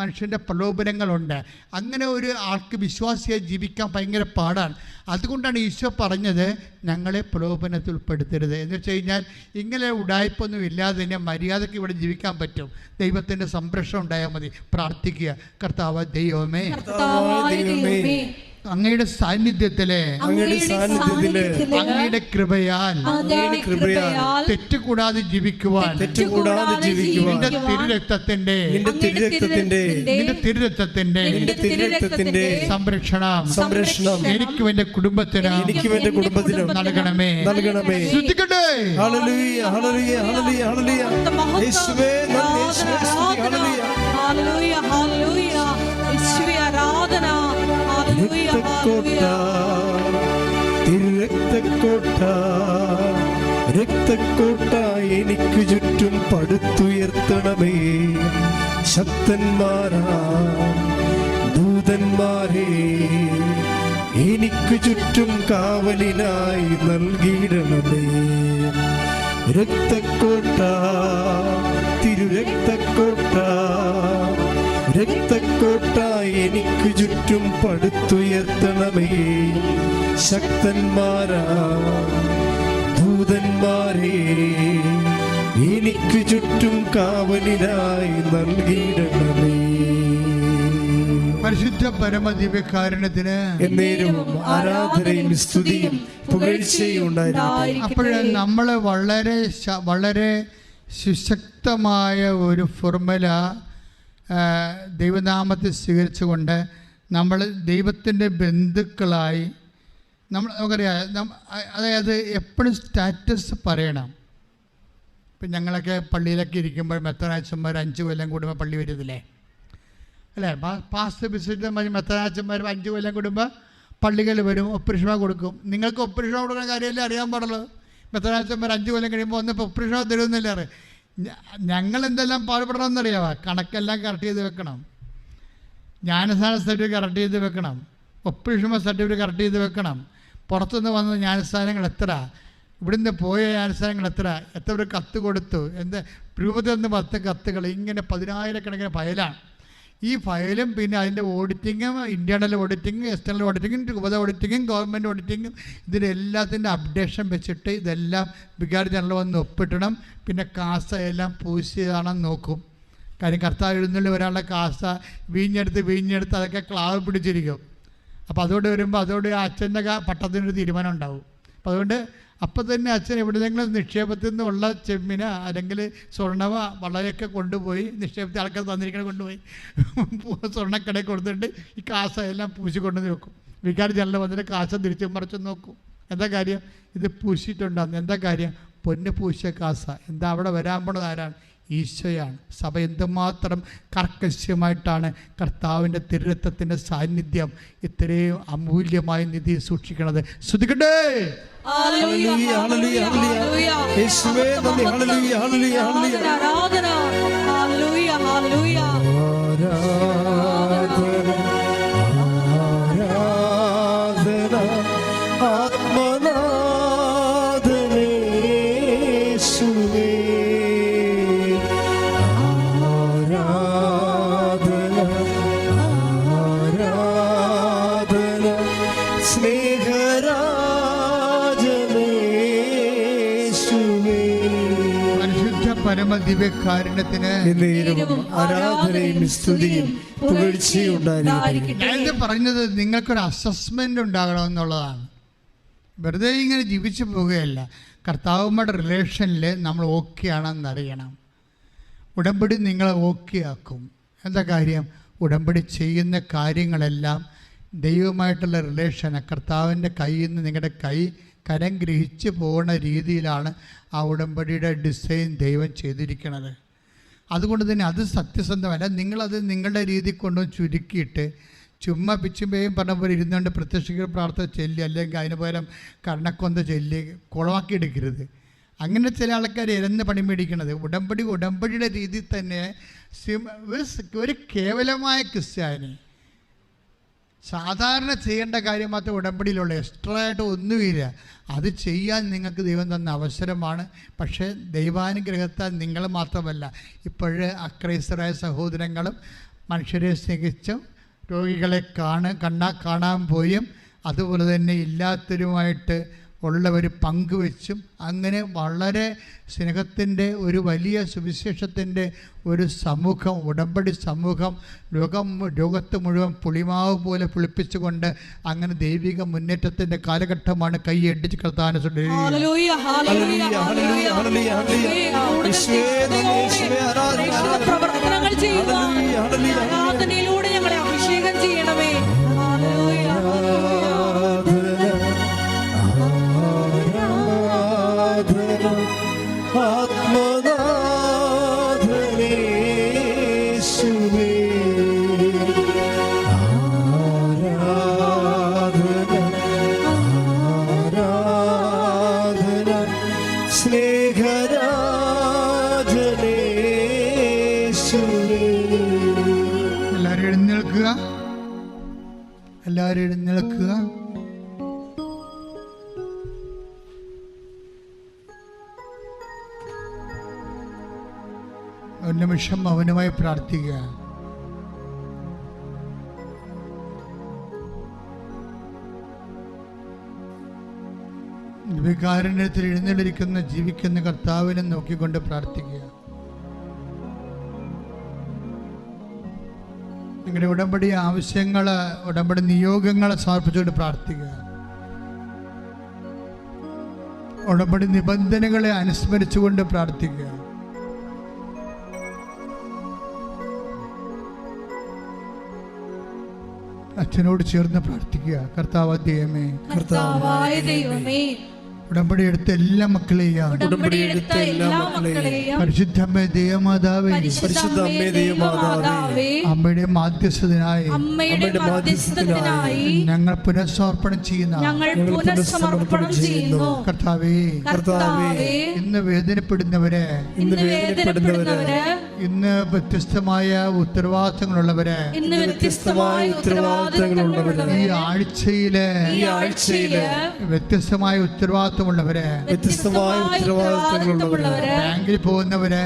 മനുഷ്യൻ്റെ പ്രലോഭനങ്ങളുണ്ട്. അങ്ങനെ ഒരു ആൾക്ക് വിശ്വാസിയായി ജീവിക്കാൻ ഭയങ്കര പാടാണ്. അതുകൊണ്ടാണ് ഈശോ പറഞ്ഞത് ഞങ്ങളെ പ്രലോഭനത്തിൽ ഉൾപ്പെടുത്തരുത് എന്ന് വെച്ച് കഴിഞ്ഞാൽ ഇങ്ങനെ ഉടായ്പൊന്നും ഇല്ലാതെ തന്നെ മര്യാദയ്ക്ക് ഇവിടെ ജീവിക്കാൻ പറ്റും. ദൈവത്തിൻ്റെ സംരക്ഷണം ഉണ്ടായാൽ മതി. പ്രാർത്ഥിക്കുക, കർത്താവ് ദൈവമേ, അങ്ങയുടെ സാന്നിധ്യത്തിലെ അങ്ങയുടെ കൃപയാൽ തെറ്റുകൂടാതെ ജീവിക്കുവാൻ നിന്റെ തിരുരക്തത്തിന്റെ സംരക്ഷണം എനിക്കും എന്റെ കുടുംബത്തിനും നൽകണമേ. ശ്രദ്ധിക്കട്ടെ. രക്തക്കോട്ട എനിക്ക് ചുറ്റും പടുത്തുയർത്തണമേ. ശക്തന്മാരാ ദൂതന്മാരെ എനിക്ക് ചുറ്റും കാവലിനായി നൽകിയിടണമേ. രക്തക്കോട്ട, തിരുരക്തക്കോട്ട, രക്തക്കോട്ട എനിക്ക് ചുറ്റും പടുത്തുയർത്തണമേ. ശക്തന്മാരാ ദൂതന്മാരെ എനിക്ക് ചുറ്റും കാവലിനായി നൽകിയിടണമേ. പരിശുദ്ധ പരമദിവ്യകാരുണ്യത്തിന് എന്നേരവും ആരാധനയും സ്തുതിയും പുകഴ്ചയും ഉണ്ടായിരിക്കട്ടെ. അപ്പോൾ നമ്മൾ വളരെ സുശക്തമായ ഒരു ഫോർമുല ദൈവനാമത്തെ സ്വീകരിച്ചുകൊണ്ട് നമ്മൾ ദൈവത്തിൻ്റെ ബന്ധുക്കളായി നമുക്കറിയാം. അതായത് എപ്പോഴും സ്റ്റാറ്റസ് പറയണം. ഇപ്പം ഞങ്ങളൊക്കെ പള്ളിയിലൊക്കെ ഇരിക്കുമ്പോൾ മെത്രാച്ചന്മാർ 5 കൊല്ലം കൂടുമ്പോൾ പള്ളി വരുന്നില്ലേ അല്ലേ? പാസ്റ്റ് വിസിറ്റ് മെത്രാച്ചന്മാർ 5 കൊല്ലം കൂടുമ്പോൾ പള്ളികളിൽ വരും, ഒപ്പുരിഷമ കൊടുക്കും. നിങ്ങൾക്ക് ഒപ്പുരിഷമ കൊടുക്കുന്ന കാര്യമല്ലേ അറിയാൻ പാടുള്ളൂ. മെത്രാച്ചന്മാർ 5 കൊല്ലം കഴിയുമ്പോൾ ഒന്ന് ഇപ്പോൾ ഒപ്പുരിഷമ തരുമെന്നില്ല. ഞങ്ങൾ എന്തെല്ലാം പാടുപെടണമെന്നറിയാമോ? കണക്കെല്ലാം കറക്റ്റ് ചെയ്ത് വെക്കണം, ജ്ഞാനസ്ഥാന സർട്ടിഫിക്കറ്റ് കറക്റ്റ് ചെയ്ത് വെക്കണം, ഒപ്പുരിഷമ സർട്ടിഫിക്കറ്റ് കറക്റ്റ് ചെയ്ത് വെക്കണം. പുറത്തുനിന്ന് വന്ന ജ്ഞാനസ്ഥാനങ്ങൾ എത്ര, ഇവിടുന്ന് പോയ ജ്ഞാനസ്ഥാനങ്ങൾ എത്ര ഒരു കത്ത് കൊടുത്തു, രൂപത്തിൽ നിന്ന് 10 കത്തുകൾ, ഇങ്ങനെ 10,000 ഫയലാണ്. ഈ ഫയലും പിന്നെ അതിൻ്റെ ഓഡിറ്റിങ്ങും, ഇൻറ്റേർണൽ ഓഡിറ്റിങ്ങും, എക്സ്റ്റേണൽ ഓഡിറ്റിങ്ങും, രൂപത ഓഡിറ്റിങ്ങും, ഗവൺമെൻറ് ഓഡിറ്റിങ്ങും, ഇതിനെല്ലാത്തിൻ്റെ അപ്ഡേഷൻ വെച്ചിട്ട് ഇതെല്ലാം വികാരി ജനറൽ വന്ന് ഒപ്പിട്ടണം. പിന്നെ കാസ എല്ലാം പൂശിയതാണെന്ന് നോക്കും. കാര്യം കർത്താവ് എഴുന്നള്ളി ഒരാളുടെ കാസ വീഞ്ഞെടുത്ത് അതൊക്കെ ക്ലാവ് പിടിച്ചിരിക്കും. അപ്പോൾ അതോടെ വരുമ്പോൾ അതോടെ ആ അച്ഛൻ്റെ പട്ടത്തിനൊരു തീരുമാനം ഉണ്ടാവും. അപ്പോൾ അതുകൊണ്ട് അപ്പം തന്നെ അച്ഛൻ എവിടെയെങ്കിലും നിക്ഷേപത്തിൽ നിന്നുള്ള ചെമ്മിന അല്ലെങ്കിൽ സ്വർണ്ണമ വളരെയൊക്കെ കൊണ്ടുപോയി നിക്ഷേപത്തിൽ ആൾക്കാർ തന്നിരിക്കണ കൊണ്ടുപോയി സ്വർണ്ണക്കടയിൽ കൊടുത്തിട്ട് ഈ കാസ എല്ലാം പൂശി കൊണ്ടുവന്ന് വെക്കും. വികാരി ജനറൽ വന്നിട്ട് കാസ തിരിച്ചും മറിച്ചും നോക്കും. എന്താ കാര്യം? ഇത് പൂശിയിട്ടുണ്ടാകുന്നു. എന്താ കാര്യം? പൊന്ന് പൂശിയ കാസ. എന്താ അവിടെ വരാൻ പോണത് ആരാണ്? ഈശോയാണ്. സഭ എന്തുമാത്രം കർക്കശ്യമായിട്ടാണ് കർത്താവിൻ്റെ തിരുരക്തത്തിൻ്റെ സാന്നിധ്യം ഇത്രയും അമൂല്യമായ നിധി സൂക്ഷിക്കണത്. ശ്രുതിക്കട്ടെ. പരമദിവ്യകാരുണ്യത്തിന് ആരാധനയും സ്തുതിയും പുകഴ്ചയും ഉണ്ടായിരിക്കട്ടെ. ഞാനിത് പറഞ്ഞത് നിങ്ങൾക്കൊരു അസസ്മെൻ്റ് ഉണ്ടാകണമെന്നുള്ളതാണ്. വെറുതെ ഇങ്ങനെ ജീവിച്ചു പോവുകയല്ല. കർത്താവുമായിട്ട് റിലേഷനിൽ നമ്മൾ ഓക്കെ ആണെന്നറിയണം. ഉടമ്പടി നിങ്ങളെ ഓക്കെ ആക്കും. എന്താ കാര്യം? ഉടമ്പടി ചെയ്യുന്ന കാര്യങ്ങളെല്ലാം ദൈവമായിട്ടുള്ള റിലേഷന് കർത്താവിൻ്റെ കയ്യിൽ നിന്ന് നിങ്ങളുടെ കരം ഗ്രഹിച്ച് പോകുന്ന രീതിയിലാണ് ആ ഉടമ്പടിയുടെ ഡിസൈൻ ദൈവം ചെയ്തിരിക്കുന്നത്. അതുകൊണ്ട് തന്നെ അത് സത്യസന്ധമല്ല. നിങ്ങളത് നിങ്ങളുടെ രീതി കൊണ്ടും ചുരുക്കിയിട്ട് ചുമ്മാ പിച്ചുമ്പേയും പറഞ്ഞ പോലെ ഇരുന്നുകൊണ്ട് പ്രത്യക്ഷ പ്രാർത്ഥന ചൊല്ലി അല്ലെങ്കിൽ അതിന് പകരം കർണക്കൊന്ത ചൊല്ലി കുളമാക്കി എടുക്കരുത്. അങ്ങനെ ചില ആൾക്കാർ ഇരന്ന് പണി മേടിക്കണത്. ഉടമ്പടിയുടെ രീതിയിൽ തന്നെ ഒരു കേവലമായ ക്രിസ്ത്യാനി സാധാരണ ചെയ്യേണ്ട കാര്യം മാത്രം ഉടമ്പടിയിലുള്ള എക്സ്ട്രാ ആയിട്ട് ഒന്നുമില്ല. അത് ചെയ്യാൻ നിങ്ങൾക്ക് ദൈവം തന്ന അവസരമാണ്. പക്ഷേ ദൈവാനുഗ്രഹത്താൽ നിങ്ങൾ മാത്രമല്ല, ഇപ്പോഴേ അക്രൈസ്തരായ സഹോദരങ്ങളും മനുഷ്യരെ സ്നേഹിച്ചും രോഗികളെ കാണാൻ പോയും അതുപോലെ തന്നെ ഇല്ലാത്തവരുമായിട്ട് ഉള്ളവർ പങ്കുവെച്ചും അങ്ങനെ വളരെ സ്നേഹത്തിൻ്റെ ഒരു വലിയ സുവിശേഷത്തിൻ്റെ ഒരു സമൂഹം, ഉടമ്പടി സമൂഹം ലോകത്ത് മുഴുവൻ പുളിമാവ് പോലെ പുളിപ്പിച്ചുകൊണ്ട് അങ്ങനെ ദൈവിക മുന്നേറ്റത്തിൻ്റെ കാലഘട്ടമാണ്. കൈയടിച്ച് കർത്താവിനെ പ്രവർത്തനങ്ങൾ ആരാധനയിലൂടെ ഞങ്ങളെ അഭിഷേകം ചെയ്യണമേ. എല്ലാവരും എഴുന്നേൽക്കുക. ഒരു നിമിഷം മൗനമായി പ്രാർത്ഥിക്കുക. ദിവ്യകാരുണ്യത്തിൽ എഴുന്നള്ളിരിക്കുന്ന ജീവിക്കുന്ന കർത്താവിനെ നോക്കിക്കൊണ്ട് പ്രാർത്ഥിക്കുക. നിങ്ങളുടെ ഉടമ്പടി ആവശ്യങ്ങൾ, ഉടമ്പടി നിയോഗങ്ങളെ സമർപ്പിച്ചുകൊണ്ട് പ്രാർത്ഥിക്കുക. ഉടമ്പടി നിബന്ധനകളെ അനുസ്മരിച്ചുകൊണ്ട് പ്രാർത്ഥിക്കുക. അച്ഛനോട് ചേർന്ന് പ്രാർത്ഥിക്കുക. കർത്താവായ ദൈവമേ, കർത്താവായ ദൈവമേ, ഉടമ്പടി എടുത്ത എല്ലാ മക്കളെയും ഉടമ്പടി എടുത്ത എല്ലാ മക്കളെയും പരിശുദ്ധമ്മേ ദൈവമാതാവേ, പരിശുദ്ധ അമ്മേ ദൈവമാതാവേ, അമ്മയുടെ മാധ്യസ്ഥനായി അമ്മയുടെ മധ്യസ്ഥത്തിനായി ഞങ്ങൾ പുനഃസമർപ്പണം ചെയ്യുന്ന ഞങ്ങൾ പുനഃസമർപ്പണം ചെയ്യുന്നു. കർത്താവേ, കർത്താവേ, ഇന്ന് വേദനപ്പെടുന്നവരെ, ഇന്ന് വേദനപ്പെടുന്നവരെ, ഇന്ന് വ്യത്യസ്തമായ ഉത്തരവാദിത്തങ്ങളുള്ളവരെ, ഇന്ന് വ്യത്യസ്തമായ ഉത്തരവാദിത്തങ്ങളുള്ളവരെ, ഈ ആഴ്ചയിലെ വ്യത്യസ്തമായ ഉത്തരവാദിത്തമുള്ളവരെ, വ്യത്യസ്തമായ ഉത്തരവാദിത്തങ്ങളുള്ളവരെ, ബാങ്കിൽ പോകുന്നവരെ,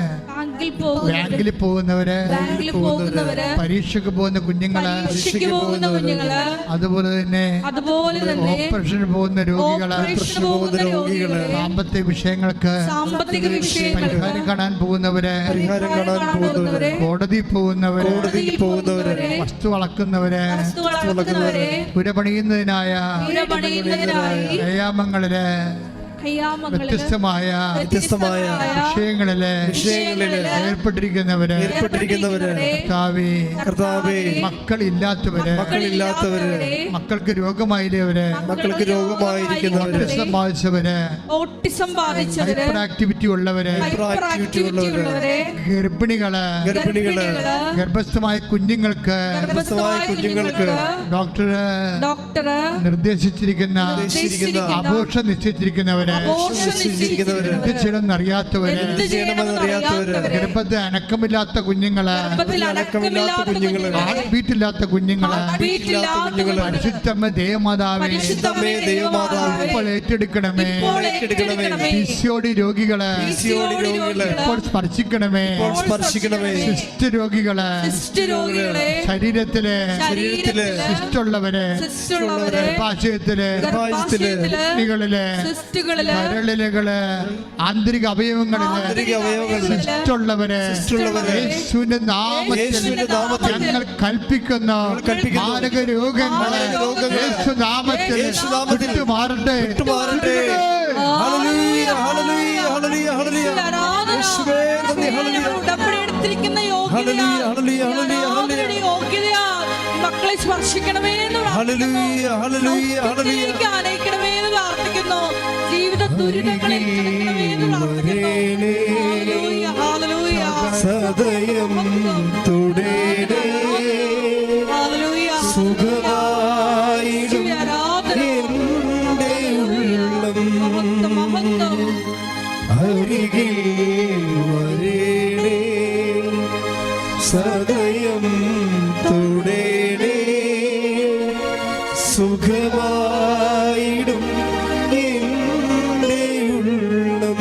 ബാങ്കിൽ പോകുന്നവരെ, പരീക്ഷയ്ക്ക് പോകുന്ന കുഞ്ഞുങ്ങള്, അതുപോലെ തന്നെ ഓപ്പറേഷന് പോകുന്ന രോഗികള്, സാമ്പത്തിക വിഷയങ്ങൾക്ക് പരിഹാരം കാണാൻ പോകുന്നവര്, കോടതി പോകുന്നവര്, വസ്തു വളക്കുന്നവരെ, പുരപണിയുന്നതിനായ വ്യായാമങ്ങളില് വ്യത്യസ്തമായ വിഷയങ്ങളില് ഏർപ്പെട്ടിരിക്കുന്നവര്, കർത്താവേ, മക്കളില്ലാത്തവര്, മക്കൾക്ക് രോഗമായവര്, ഓട്ടിസം ബാധിച്ചവര്, ഹൈപ്പർ ആക്ടിവിറ്റി ഉള്ളവര്, ഗർഭിണികള്, ഗർഭസ്ഥമായ കുഞ്ഞുങ്ങൾക്ക് ഡോക്ടർ നിർദ്ദേശിച്ചിരിക്കുന്ന അബോർഷൻ നിശ്ചയിച്ചിരിക്കുന്നവര്, എന്ത് ചെയ്യണമെന്നറിയാത്തവര്, ഗർഭത്തെ അനക്കമില്ലാത്ത കുഞ്ഞുങ്ങള്, ഹാർട്ട് ബീറ്റില്ലാത്ത കുഞ്ഞുങ്ങള്, പരിശുദ്ധമ്മ ദേവമാതാവേ, ഇപ്പോൾ ഏറ്റെടുക്കണമേ. പിസിഒഡി രോഗികള് ഇപ്പോൾ സ്പർശിക്കണമേ. സിസ്റ്റ് രോഗികള്, ശരീരത്തില് സിസ്റ്റുള്ളവര്, ഗർഭാശയത്തില്, കിഡ്നികളില്, കരളിലുകള്, ആന്തരിക അവയവങ്ങളില് സിസ്റ്റുള്ളവര്, യേശുവിന്റെ നാമത്തിൽ ഞങ്ങൾ കൽപ്പിക്കുന്ന മാരക രോഗങ്ങളെ യേശു നാമത്തിൽ വിട്ടുമാറട്ടെ. മക്കളെ സ്പർശിക്കണമേ എന്ന് പ്രാർത്ഥിക്കുന്നു. ജീവിത ദുരിതങ്ങളെ സദയം തുടരേ സുഖമായിടും എന്റെ ഉള്ളം അരികിൽ വരേണേ സദയം തുടരേ സുഖമായിടും എന്റെ ഉള്ളം.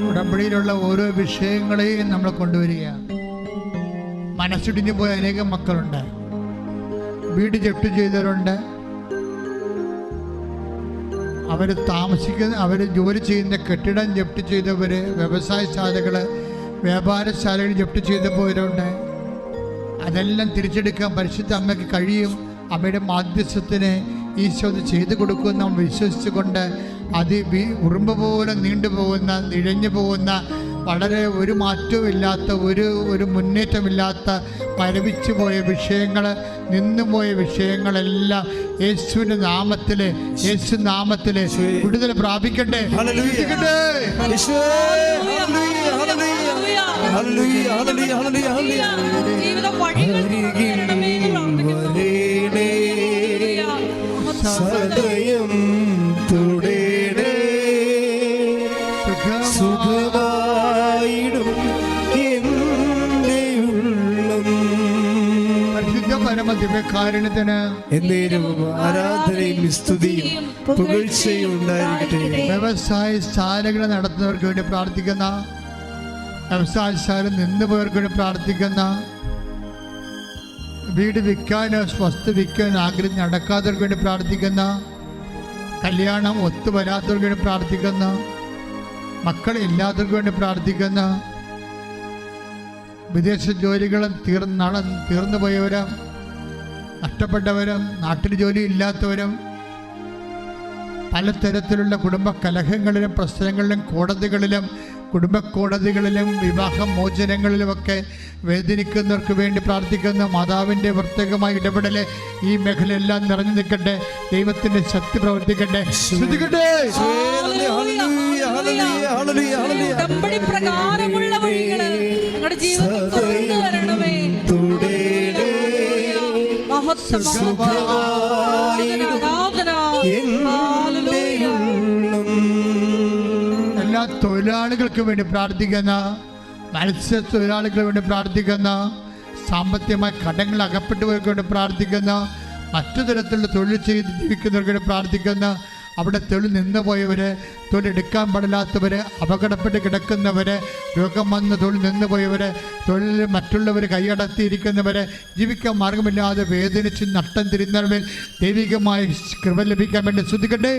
ഉടമ്പടിയിലുള്ള ഓരോ വിഷയങ്ങളെയും നമ്മൾ കൊണ്ടുവരിക. മനസ്സിടിഞ്ഞു പോയ അനേകം മക്കളുണ്ട്, വീട് ജപ്തി ചെയ്തവരുണ്ട്, അവർ താമസിക്കുന്ന, അവർ ജോലി ചെയ്യുന്ന കെട്ടിടം ജപ്തി ചെയ്തവർ, വ്യവസായശാലകൾ, വ്യാപാരശാലകൾ ജപ്തി ചെയ്തു പോയവരുണ്ട്. അതെല്ലാം തിരിച്ചെടുക്കാൻ പരിശുദ്ധ അമ്മയ്ക്ക് കഴിയും. അമ്മയുടെ മാധ്യസ്ഥത്തിന് ഈശോ അത് ചെയ്തു കൊടുക്കുമെന്ന് നമ്മൾ വിശ്വസിച്ചുകൊണ്ട് ഉറുമ്പ് പോലെ നീണ്ടുപോകുന്ന, ഇഴഞ്ഞു പോകുന്ന, വളരെ ഒരു മാറ്റവും ഇല്ലാത്ത, ഒരു മുന്നേറ്റമില്ലാത്ത, മരവിച്ചു പോയ വിഷയങ്ങൾ, നിന്നുപോയ വിഷയങ്ങളെല്ലാം യേശുവിന്റെ നാമത്തില്, യേശു നാമത്തില് വിടുതൽ പ്രാപിക്കട്ടെ. സദയം തുടരേ സുഖമായിടും എന്റെ ഉള്ളം. പരിശുദ്ധ പരമ ദിവ്യകാരുണ്യത്തിന് എന്നേരും ആരാധനയും സ്തുതിയും പുകഴ്ചയും ഉണ്ടായിരിക്കട്ടെ. വ്യവസായ ശാലകൾ നടത്തുന്നവർക്ക് വേണ്ടി പ്രാർത്ഥിക്കുന്ന വ്യവസായശാല നിന്ന് പോയവർക്ക് വേണ്ടി പ്രാർത്ഥിക്കുന്ന, വീട് വിൽക്കാനോ വസ്തു വിൽക്കാനോ ആഗ്രഹം നടക്കാത്തവർക്ക് വേണ്ടി പ്രാർത്ഥിക്കുന്ന, കല്യാണം ഒത്തുവരാത്തവർക്ക് വേണ്ടി പ്രാർത്ഥിക്കുന്ന, മക്കളില്ലാത്തവർക്ക് വേണ്ടി പ്രാർത്ഥിക്കുന്ന, വിദേശ ജോലികളും തീർന്നു പോയവരും, നഷ്ടപ്പെട്ടവരും, നാട്ടിൽ ജോലി ഇല്ലാത്തവരും, പലതരത്തിലുള്ള കുടുംബ കലഹങ്ങളിലും പ്രശ്നങ്ങളിലും കോടതികളിലും കുടുംബ കോടതികളിലും വിവാഹ മോചനങ്ങളിലുമൊക്കെ വേദനിക്കുന്നവർക്ക് വേണ്ടി പ്രാർത്ഥിക്കുന്ന മാതാവിൻ്റെ പ്രത്യേകമായ ഇടപെടൽ ഈ മേഖലയെല്ലാം നിറഞ്ഞു നിൽക്കട്ടെ. ദൈവത്തിൻ്റെ ശക്തി പ്രവർത്തിക്കട്ടെ. ശ്രദ്ധിക്കട്ടെ. ഉടമ്പടി പ്രകാരമുള്ള വഴികള് നിങ്ങളുടെ ജീവിതത്തിൽ തുറന്നു വരണമേ. എല്ലാ തൊഴിലാളികൾക്കും വേണ്ടി പ്രാർത്ഥിക്കുന്ന, മത്സ്യത്തൊഴിലാളികൾക്ക് വേണ്ടി പ്രാർത്ഥിക്കുന്ന, സാമ്പത്തികമായി കടങ്ങൾ അകപ്പെട്ടവർക്ക് വേണ്ടി പ്രാർത്ഥിക്കുന്ന, മറ്റു തരത്തിലുള്ള തൊഴിൽ ചെയ്ത് ജീവിക്കുന്നവർക്ക് വേണ്ടി പ്രാർത്ഥിക്കുന്ന, അവിടെ തൊഴിൽ നിന്ന് പോയവര്, തൊഴിലെടുക്കാൻ പാടില്ലാത്തവര്, അപകടപ്പെട്ട് കിടക്കുന്നവര്, രോഗം വന്ന് തൊഴിൽ നിന്ന് പോയവര്, തൊഴിൽ മറ്റുള്ളവർ കൈയടത്തിയിരിക്കുന്നവര്, ജീവിക്കാൻ മാർഗമില്ലാതെ വേദനിച്ച് നട്ടം തിരിഞ്ഞവർ ദൈവികമായ കൃപ ലഭിക്കാൻ വേണ്ടി ശ്രദ്ധിക്കട്ടെ.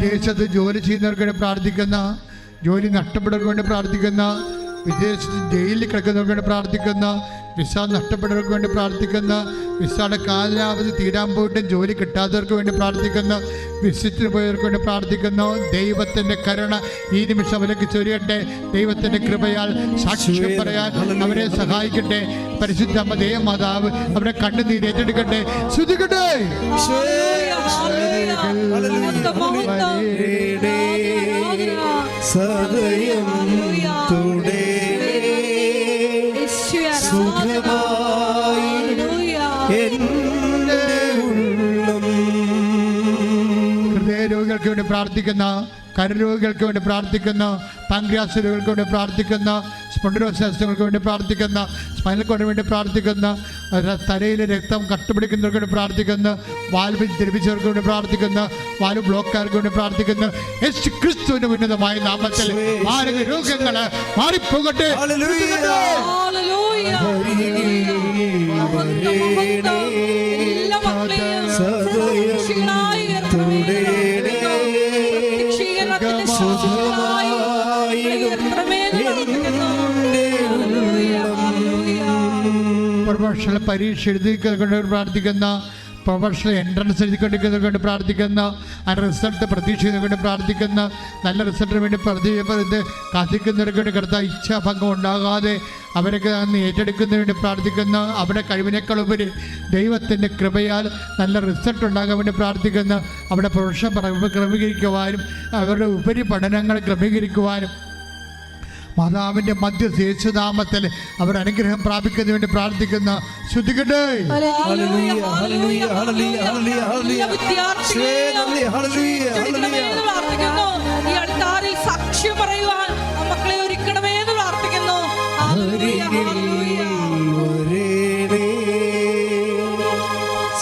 വിദേശത്ത് ജോലി ചെയ്യുന്നവർക്ക് വേണ്ടി പ്രാർത്ഥിക്കുന്ന, ജോലി നഷ്ടപ്പെട്ടവർക്ക് വേണ്ടി പ്രാർത്ഥിക്കുന്ന, വിദേശത്ത് ജയിലിൽ കിടക്കുന്നവർക്ക് വേണ്ടി പ്രാർത്ഥിക്കുന്ന, വിസ നഷ്ടപ്പെട്ടവർക്ക് വേണ്ടി പ്രാർത്ഥിക്കുന്ന, വിസയുടെ കാലാവധി തീരാൻ പോയിട്ടും ജോലി കിട്ടാത്തവർക്ക് വേണ്ടി പ്രാർത്ഥിക്കുന്ന, വിസിറ്റിന് പോയവർക്ക് വേണ്ടി പ്രാർത്ഥിക്കുന്നു. ദൈവത്തിൻ്റെ കരുണ ഈ നിമിഷം അവർക്ക് ചൊരിയട്ടെ. ദൈവത്തിൻ്റെ കൃപയാൽ സാക്ഷ്യം പറയാൻ അവരെ സഹായിക്കട്ടെ. പരിശുദ്ധ മാതാവ് അവരെ കണ്ണുനീര് ഏറ്റെടുക്കട്ടെ. ശ്രദ്ധിക്കട്ടെ. സദയം തുടേ ഹൃദയരോഗികൾക്ക് വേണ്ടി പ്രാർത്ഥിക്കുന്ന, കരരോഗികൾക്ക് വേണ്ടി പ്രാർത്ഥിക്കുന്ന, പാങ്ക്രിയാസ് രോഗികൾക്ക് വേണ്ടി പ്രാർത്ഥിക്കുന്ന, സ്പോണ്ടിലോസിസ്റ്റുകൾക്ക് വേണ്ടി പ്രാർത്ഥിക്കുന്ന, സ്പൈനൽ കോഡിന് വേണ്ടി പ്രാർത്ഥിക്കുന്ന, തലയിലെ രക്തം കട്ടുപിടിക്കുന്നവർക്ക് വേണ്ടി പ്രാർത്ഥിക്കുന്ന, വാൽവ് ദ്രവിച്ചവർക്ക് വേണ്ടി പ്രാർത്ഥിക്കുന്ന, വാൽവ് ബ്ലോക്കാർക്ക് വേണ്ടി പ്രാർത്ഥിക്കുന്ന, യേശു ക്രിസ്തുവിന്റെ ഉന്നതമായ നാമത്തിൽ മാരക രോഗങ്ങൾ മാറിപ്പോകട്ടെ. പ്രൊഫഷണൽ പരീക്ഷ എഴുതിക്കൊണ്ട് പ്രാർത്ഥിക്കുന്ന, പ്രൊഫഷണൽ എൻട്രൻസ് എഴുതിക്കൊണ്ടിരിക്കുന്നവർക്ക് വേണ്ടി പ്രാർത്ഥിക്കുന്ന, ആ റിസൾട്ട് പ്രതീക്ഷിക്കുന്നവർക്ക് വേണ്ടി പ്രാർത്ഥിക്കുന്ന, നല്ല റിസൾട്ടിന് വേണ്ടി കാത്തിക്കുന്നവർക്ക് വേണ്ടി കിടത്ത ഇച്ഛാഭംഗം ഉണ്ടാകാതെ അവരൊക്കെ അന്ന് ഏറ്റെടുക്കുന്നതിന് വേണ്ടി പ്രാർത്ഥിക്കുന്ന, അവരുടെ കഴിവിനേക്കാൾ ഉപരി ദൈവത്തിൻ്റെ കൃപയാൽ നല്ല റിസൾട്ട് ഉണ്ടാകാൻ വേണ്ടി പ്രാർത്ഥിക്കുന്ന, അവിടെ പ്രൊഫഷൻ ക്രമീകരിക്കുവാനും അവരുടെ ഉപരി പഠനങ്ങൾ ക്രമീകരിക്കുവാനും മാതാവിന്റെ മധ്യസ്ഥ യേശുനാമത്തിൽ അവർ അനുഗ്രഹം പ്രാപിക്കുന്നതിന് വേണ്ടി പ്രാർത്ഥിക്കുന്ന. ശ്രദ്ധിക്കട്ടെ. സാക്ഷ്യം പറയുവാൻ മക്കളെ ഒരുക്കണമേ എന്ന് പ്രാർത്ഥിക്കുന്നു.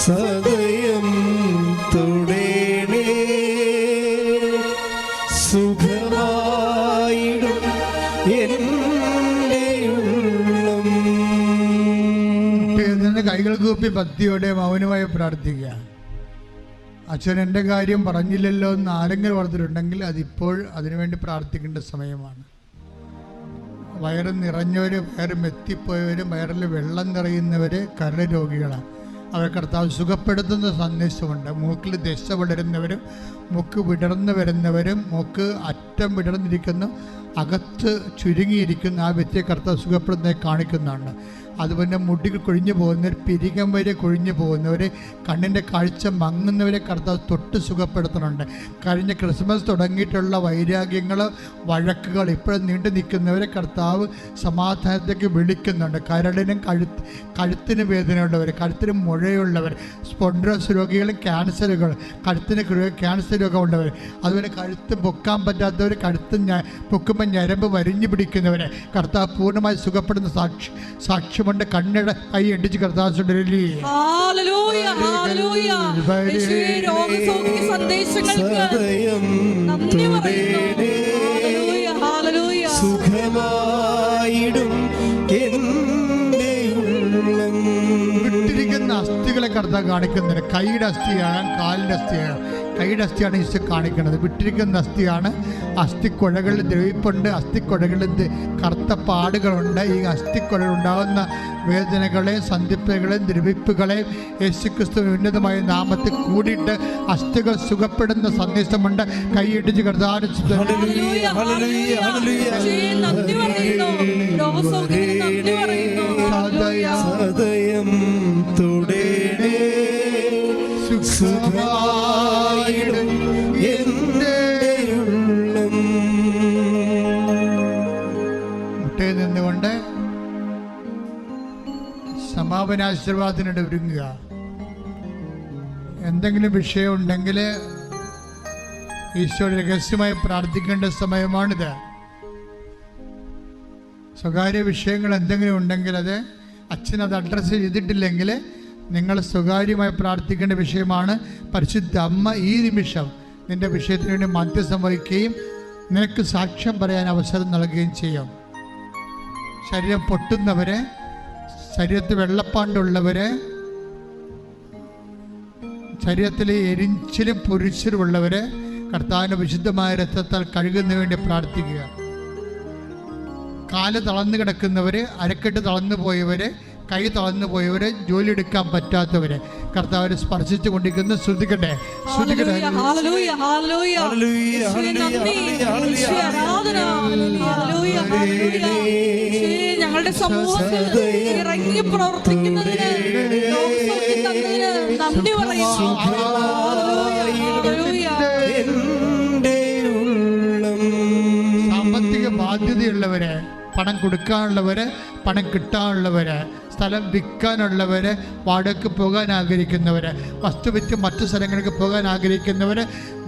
സദയം തുടേണേ സുഖമായിടും കൈകൾ കൂപ്പി ഭക്തിയോടെ മൗനമായി പ്രാർത്ഥിക്കുക. അച്ഛൻ എൻ്റെ കാര്യം പറഞ്ഞില്ലല്ലോ എന്ന് ആരെങ്കിലും ഓർത്തിട്ടുണ്ടെങ്കിൽ അതിപ്പോൾ അതിനുവേണ്ടി പ്രാർത്ഥിക്കേണ്ട സമയമാണ്. വയറ് നിറഞ്ഞവർ, വയറ് മെത്തിപ്പോയവരും, വയറിൽ വെള്ളം നിറയുന്നവർ കരരോഗികളാണ്. അവർ കർത്താവ് സുഖപ്പെടുത്തുന്ന സന്ദേശമുണ്ട്. മൂക്കിൽ ദശ വിടരുന്നവരും, മൂക്ക് വിടർന്നു വരുന്നവരും, മൂക്ക് അറ്റം വിടർന്നിരിക്കുന്ന, അകത്ത് ചുരുങ്ങിയിരിക്കുന്ന ആ വ്യക്തിയെ കർത്താവ് സുഖപ്പെടുന്നതിനെ കാണിക്കുന്നുണ്ട്. അതുപോലെ മുടികൾ കൊഴിഞ്ഞു പോകുന്നവർ, പിരികം വരെ കൊഴിഞ്ഞു പോകുന്നവർ, കണ്ണിൻ്റെ കാഴ്ച മങ്ങുന്നവരെ കർത്താവ് തൊട്ട് സുഖപ്പെടുത്തുന്നുണ്ട്. കഴിഞ്ഞ ക്രിസ്മസ് തുടങ്ങിയിട്ടുള്ള വൈരാഗ്യങ്ങൾ, വഴക്കുകൾ ഇപ്പോഴും നീണ്ടു നിൽക്കുന്നവരെ കർത്താവ് സമാധാനത്തേക്ക് വിളിക്കുന്നുണ്ട്. കരളിനും കഴുത്തിന് വേദനയുള്ളവർ, കഴുത്തിന് മുഴയുള്ളവർ, സ്പോണ്ടിലോസിസ് രോഗികൾ, ക്യാൻസറുകൾ, കഴുത്തിന് ക്യാൻസർ രോഗമുള്ളവർ, അതുപോലെ കഴുത്ത് പൊക്കാൻ പറ്റാത്തവർ, കഴുത്ത് പൊക്കുമ്പോൾ ഞരമ്പ് വരിഞ്ഞു പിടിക്കുന്നവരെ കർത്താവ് പൂർണ്ണമായി സുഖപ്പെടുന്ന സാക്ഷ്യമുണ്ട്. കണ്ണട കൈ ഇടിച്ച് കർത്താവ് വിട്ടിരിക്കുന്ന അസ്ഥികളെ കർത്താവ് കാണിക്കുന്നുണ്ട്. കൈയുടെ അസ്ഥിയാണ്, കാലിൻ്റെ അസ്ഥിയാണ്. കൈയുടെ അസ്ഥിയാണ് ഈശോ കാണിക്കുന്നത്. വിട്ടിരിക്കുന്ന അസ്ഥിയാണ്. അസ്ഥിക്കുഴകളിൽ ദ്രവിപ്പുണ്ട്, അസ്ഥിക്കുഴകളിൽ കറുത്ത പാടുകളുണ്ട്. ഈ അസ്ഥിക്കുഴകൾ ഉണ്ടാകുന്ന വേദനകളെയും സന്ധിപ്പുകളെയും ദ്രവിപ്പുകളെയും യേശുക്രിസ്തു ഉന്നതമായ നാമത്തിൽ കൂടിയിട്ട് അസ്ഥികൾ സുഖപ്പെടുന്ന സന്ദേശമുണ്ട്. കൈയിടിച്ച് കർത്താവിനെ സദയം തുടേണേ സുഖമായിടും എൻ്റെ ഉള്ളം. മുട്ടയിൽ നിന്നുകൊണ്ട് സമാപനാശീർവാദത്തിനിടെ ഒരുങ്ങുക. എന്തെങ്കിലും വിഷയമുണ്ടെങ്കിൽ ഈശോയുടെ രഹസ്യമായി പ്രാർത്ഥിക്കേണ്ട സമയമാണിത്. സ്വകാര്യ വിഷയങ്ങൾ എന്തെങ്കിലും ഉണ്ടെങ്കിൽ അത് അച്ഛനത് അഡ്രസ്സ് ചെയ്തിട്ടില്ലെങ്കിൽ നിങ്ങൾ സ്വകാര്യമായി പ്രാർത്ഥിക്കേണ്ട വിഷയമാണ്. പരിശുദ്ധ അമ്മ ഈ നിമിഷം നിൻ്റെ വിഷയത്തിന് വേണ്ടി മധ്യസ്ഥം വഹിക്കുകയും നിനക്ക് സാക്ഷ്യം പറയാൻ അവസരം നൽകുകയും ചെയ്യും. ശരീരം പൊട്ടുന്നവരെ, ശരീരത്തിൽ വെള്ളപ്പാണ്ടുള്ളവരെ, ശരീരത്തിൽ എരിച്ചിലും പൊരിച്ചിലും ഉള്ളവരെ കർത്താവിൻ്റെ വിശുദ്ധമായ രക്തത്താൽ കഴുകുന്നതിന് വേണ്ടി പ്രാർത്ഥിക്കുക. കാല് തളർന്നു കിടക്കുന്നവർ, അരക്കെട്ട് തളർന്നു പോയവർ, കൈ തളർന്നു പോയവരെ, ജോലി എടുക്കാൻ പറ്റാത്തവരെ കർത്താവിനെ സ്പർശിച്ചു കൊണ്ടിരിക്കുന്ന ശ്രദ്ധിക്കട്ടെ, ശ്രദ്ധിക്കട്ടെ. ഞങ്ങളുടെ സമൂഹത്തിൽ ഇറങ്ങി പ്രവർത്തിക്കുന്നതിന് നന്ദി പറയുന്നു. സാമ്പത്തിക ബാധ്യതയുള്ളവരെ, പണം കൊടുക്കാനുള്ളവര്, പണം കിട്ടാനുള്ളവര്, സ്ഥലം വിൽക്കാനുള്ളവർ, വാടകയ്ക്ക് പോകാൻ ആഗ്രഹിക്കുന്നവർ, വസ്തു വിറ്റ് മറ്റു സ്ഥലങ്ങൾക്ക് പോകാൻ ആഗ്രഹിക്കുന്നവർ,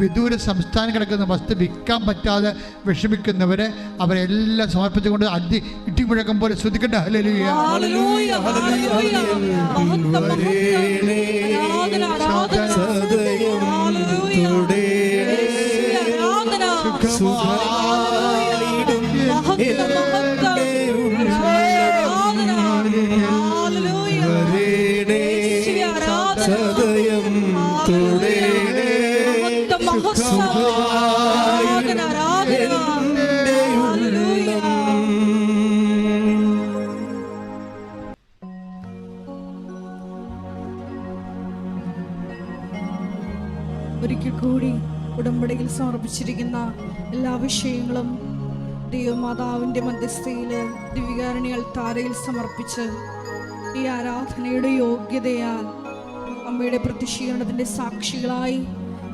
വിദൂര സംസ്ഥാനം കിടക്കുന്ന വസ്തു വിൽക്കാൻ പറ്റാതെ വിഷമിക്കുന്നവർ, അവരെല്ലാം സമർപ്പിച്ചുകൊണ്ട് അതി ഇടിമുഴക്കം പോലെ ശ്രദ്ധിക്കട്ടെ. ഹല്ലേലൂയ, ഹല്ലേലൂയ, ഹല്ലേലൂയ. ഒരിക്കൽ കൂടി ഉടമ്പടിയിൽ സമർപ്പിച്ചിരിക്കുന്ന എല്ലാ വിഷയങ്ങളും ദൈവമാതാവിൻ്റെ മധ്യസ്ഥയിൽ ദിവ്യകാരുണ്യ അൾത്താരയിൽ സമർപ്പിച്ച് ഈ ആരാധനയുടെ യോഗ്യതയാൽ അമ്മയുടെ പ്രത്യക്ഷീകരണത്തിൻ്റെ സാക്ഷികളായി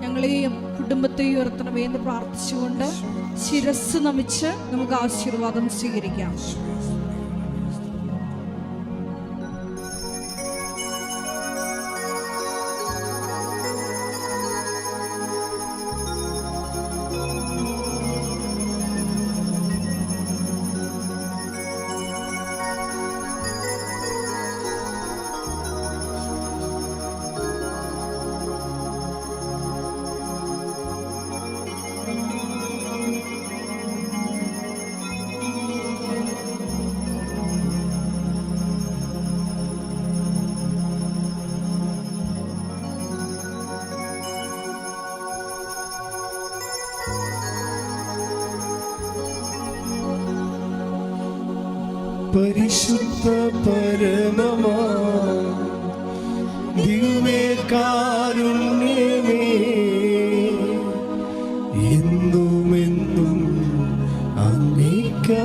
ഞങ്ങളെയും കുടുംബത്തെയും ഉയർത്തണമേ എന്ന് പ്രാർത്ഥിച്ചുകൊണ്ട് ശിരസ് നമിച്ച് നമുക്ക് ആശീർവാദം സ്വീകരിക്കാം. പരിശുദ്ധ പരമമാ ദിവ്യകാരുണ്യമേ, എന്നുമെന്നും അങ്ങേയ്ക്കാരാധന.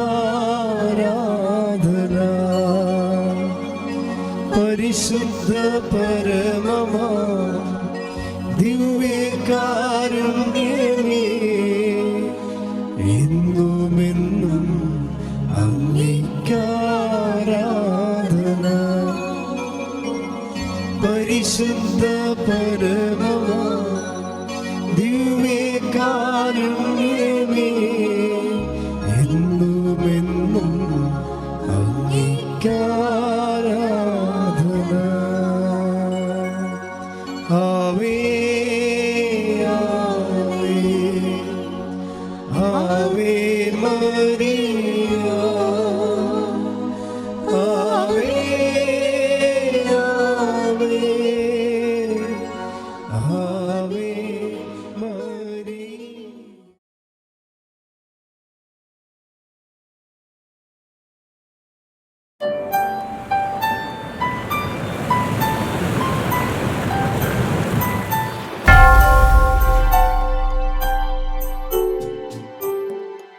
പരമമാ ദിവ്യകാരുണ്യമേ എന്നുമെന്നും അങ്ങേക്കാരാധന. പരിശുദ്ധ പരമമാ ദിവ്യകാരുണ്യമേ എന്നുമെന്നും അങ്ങേക്കാരാധന. ആവേ ആവേ ആവേ മരിയ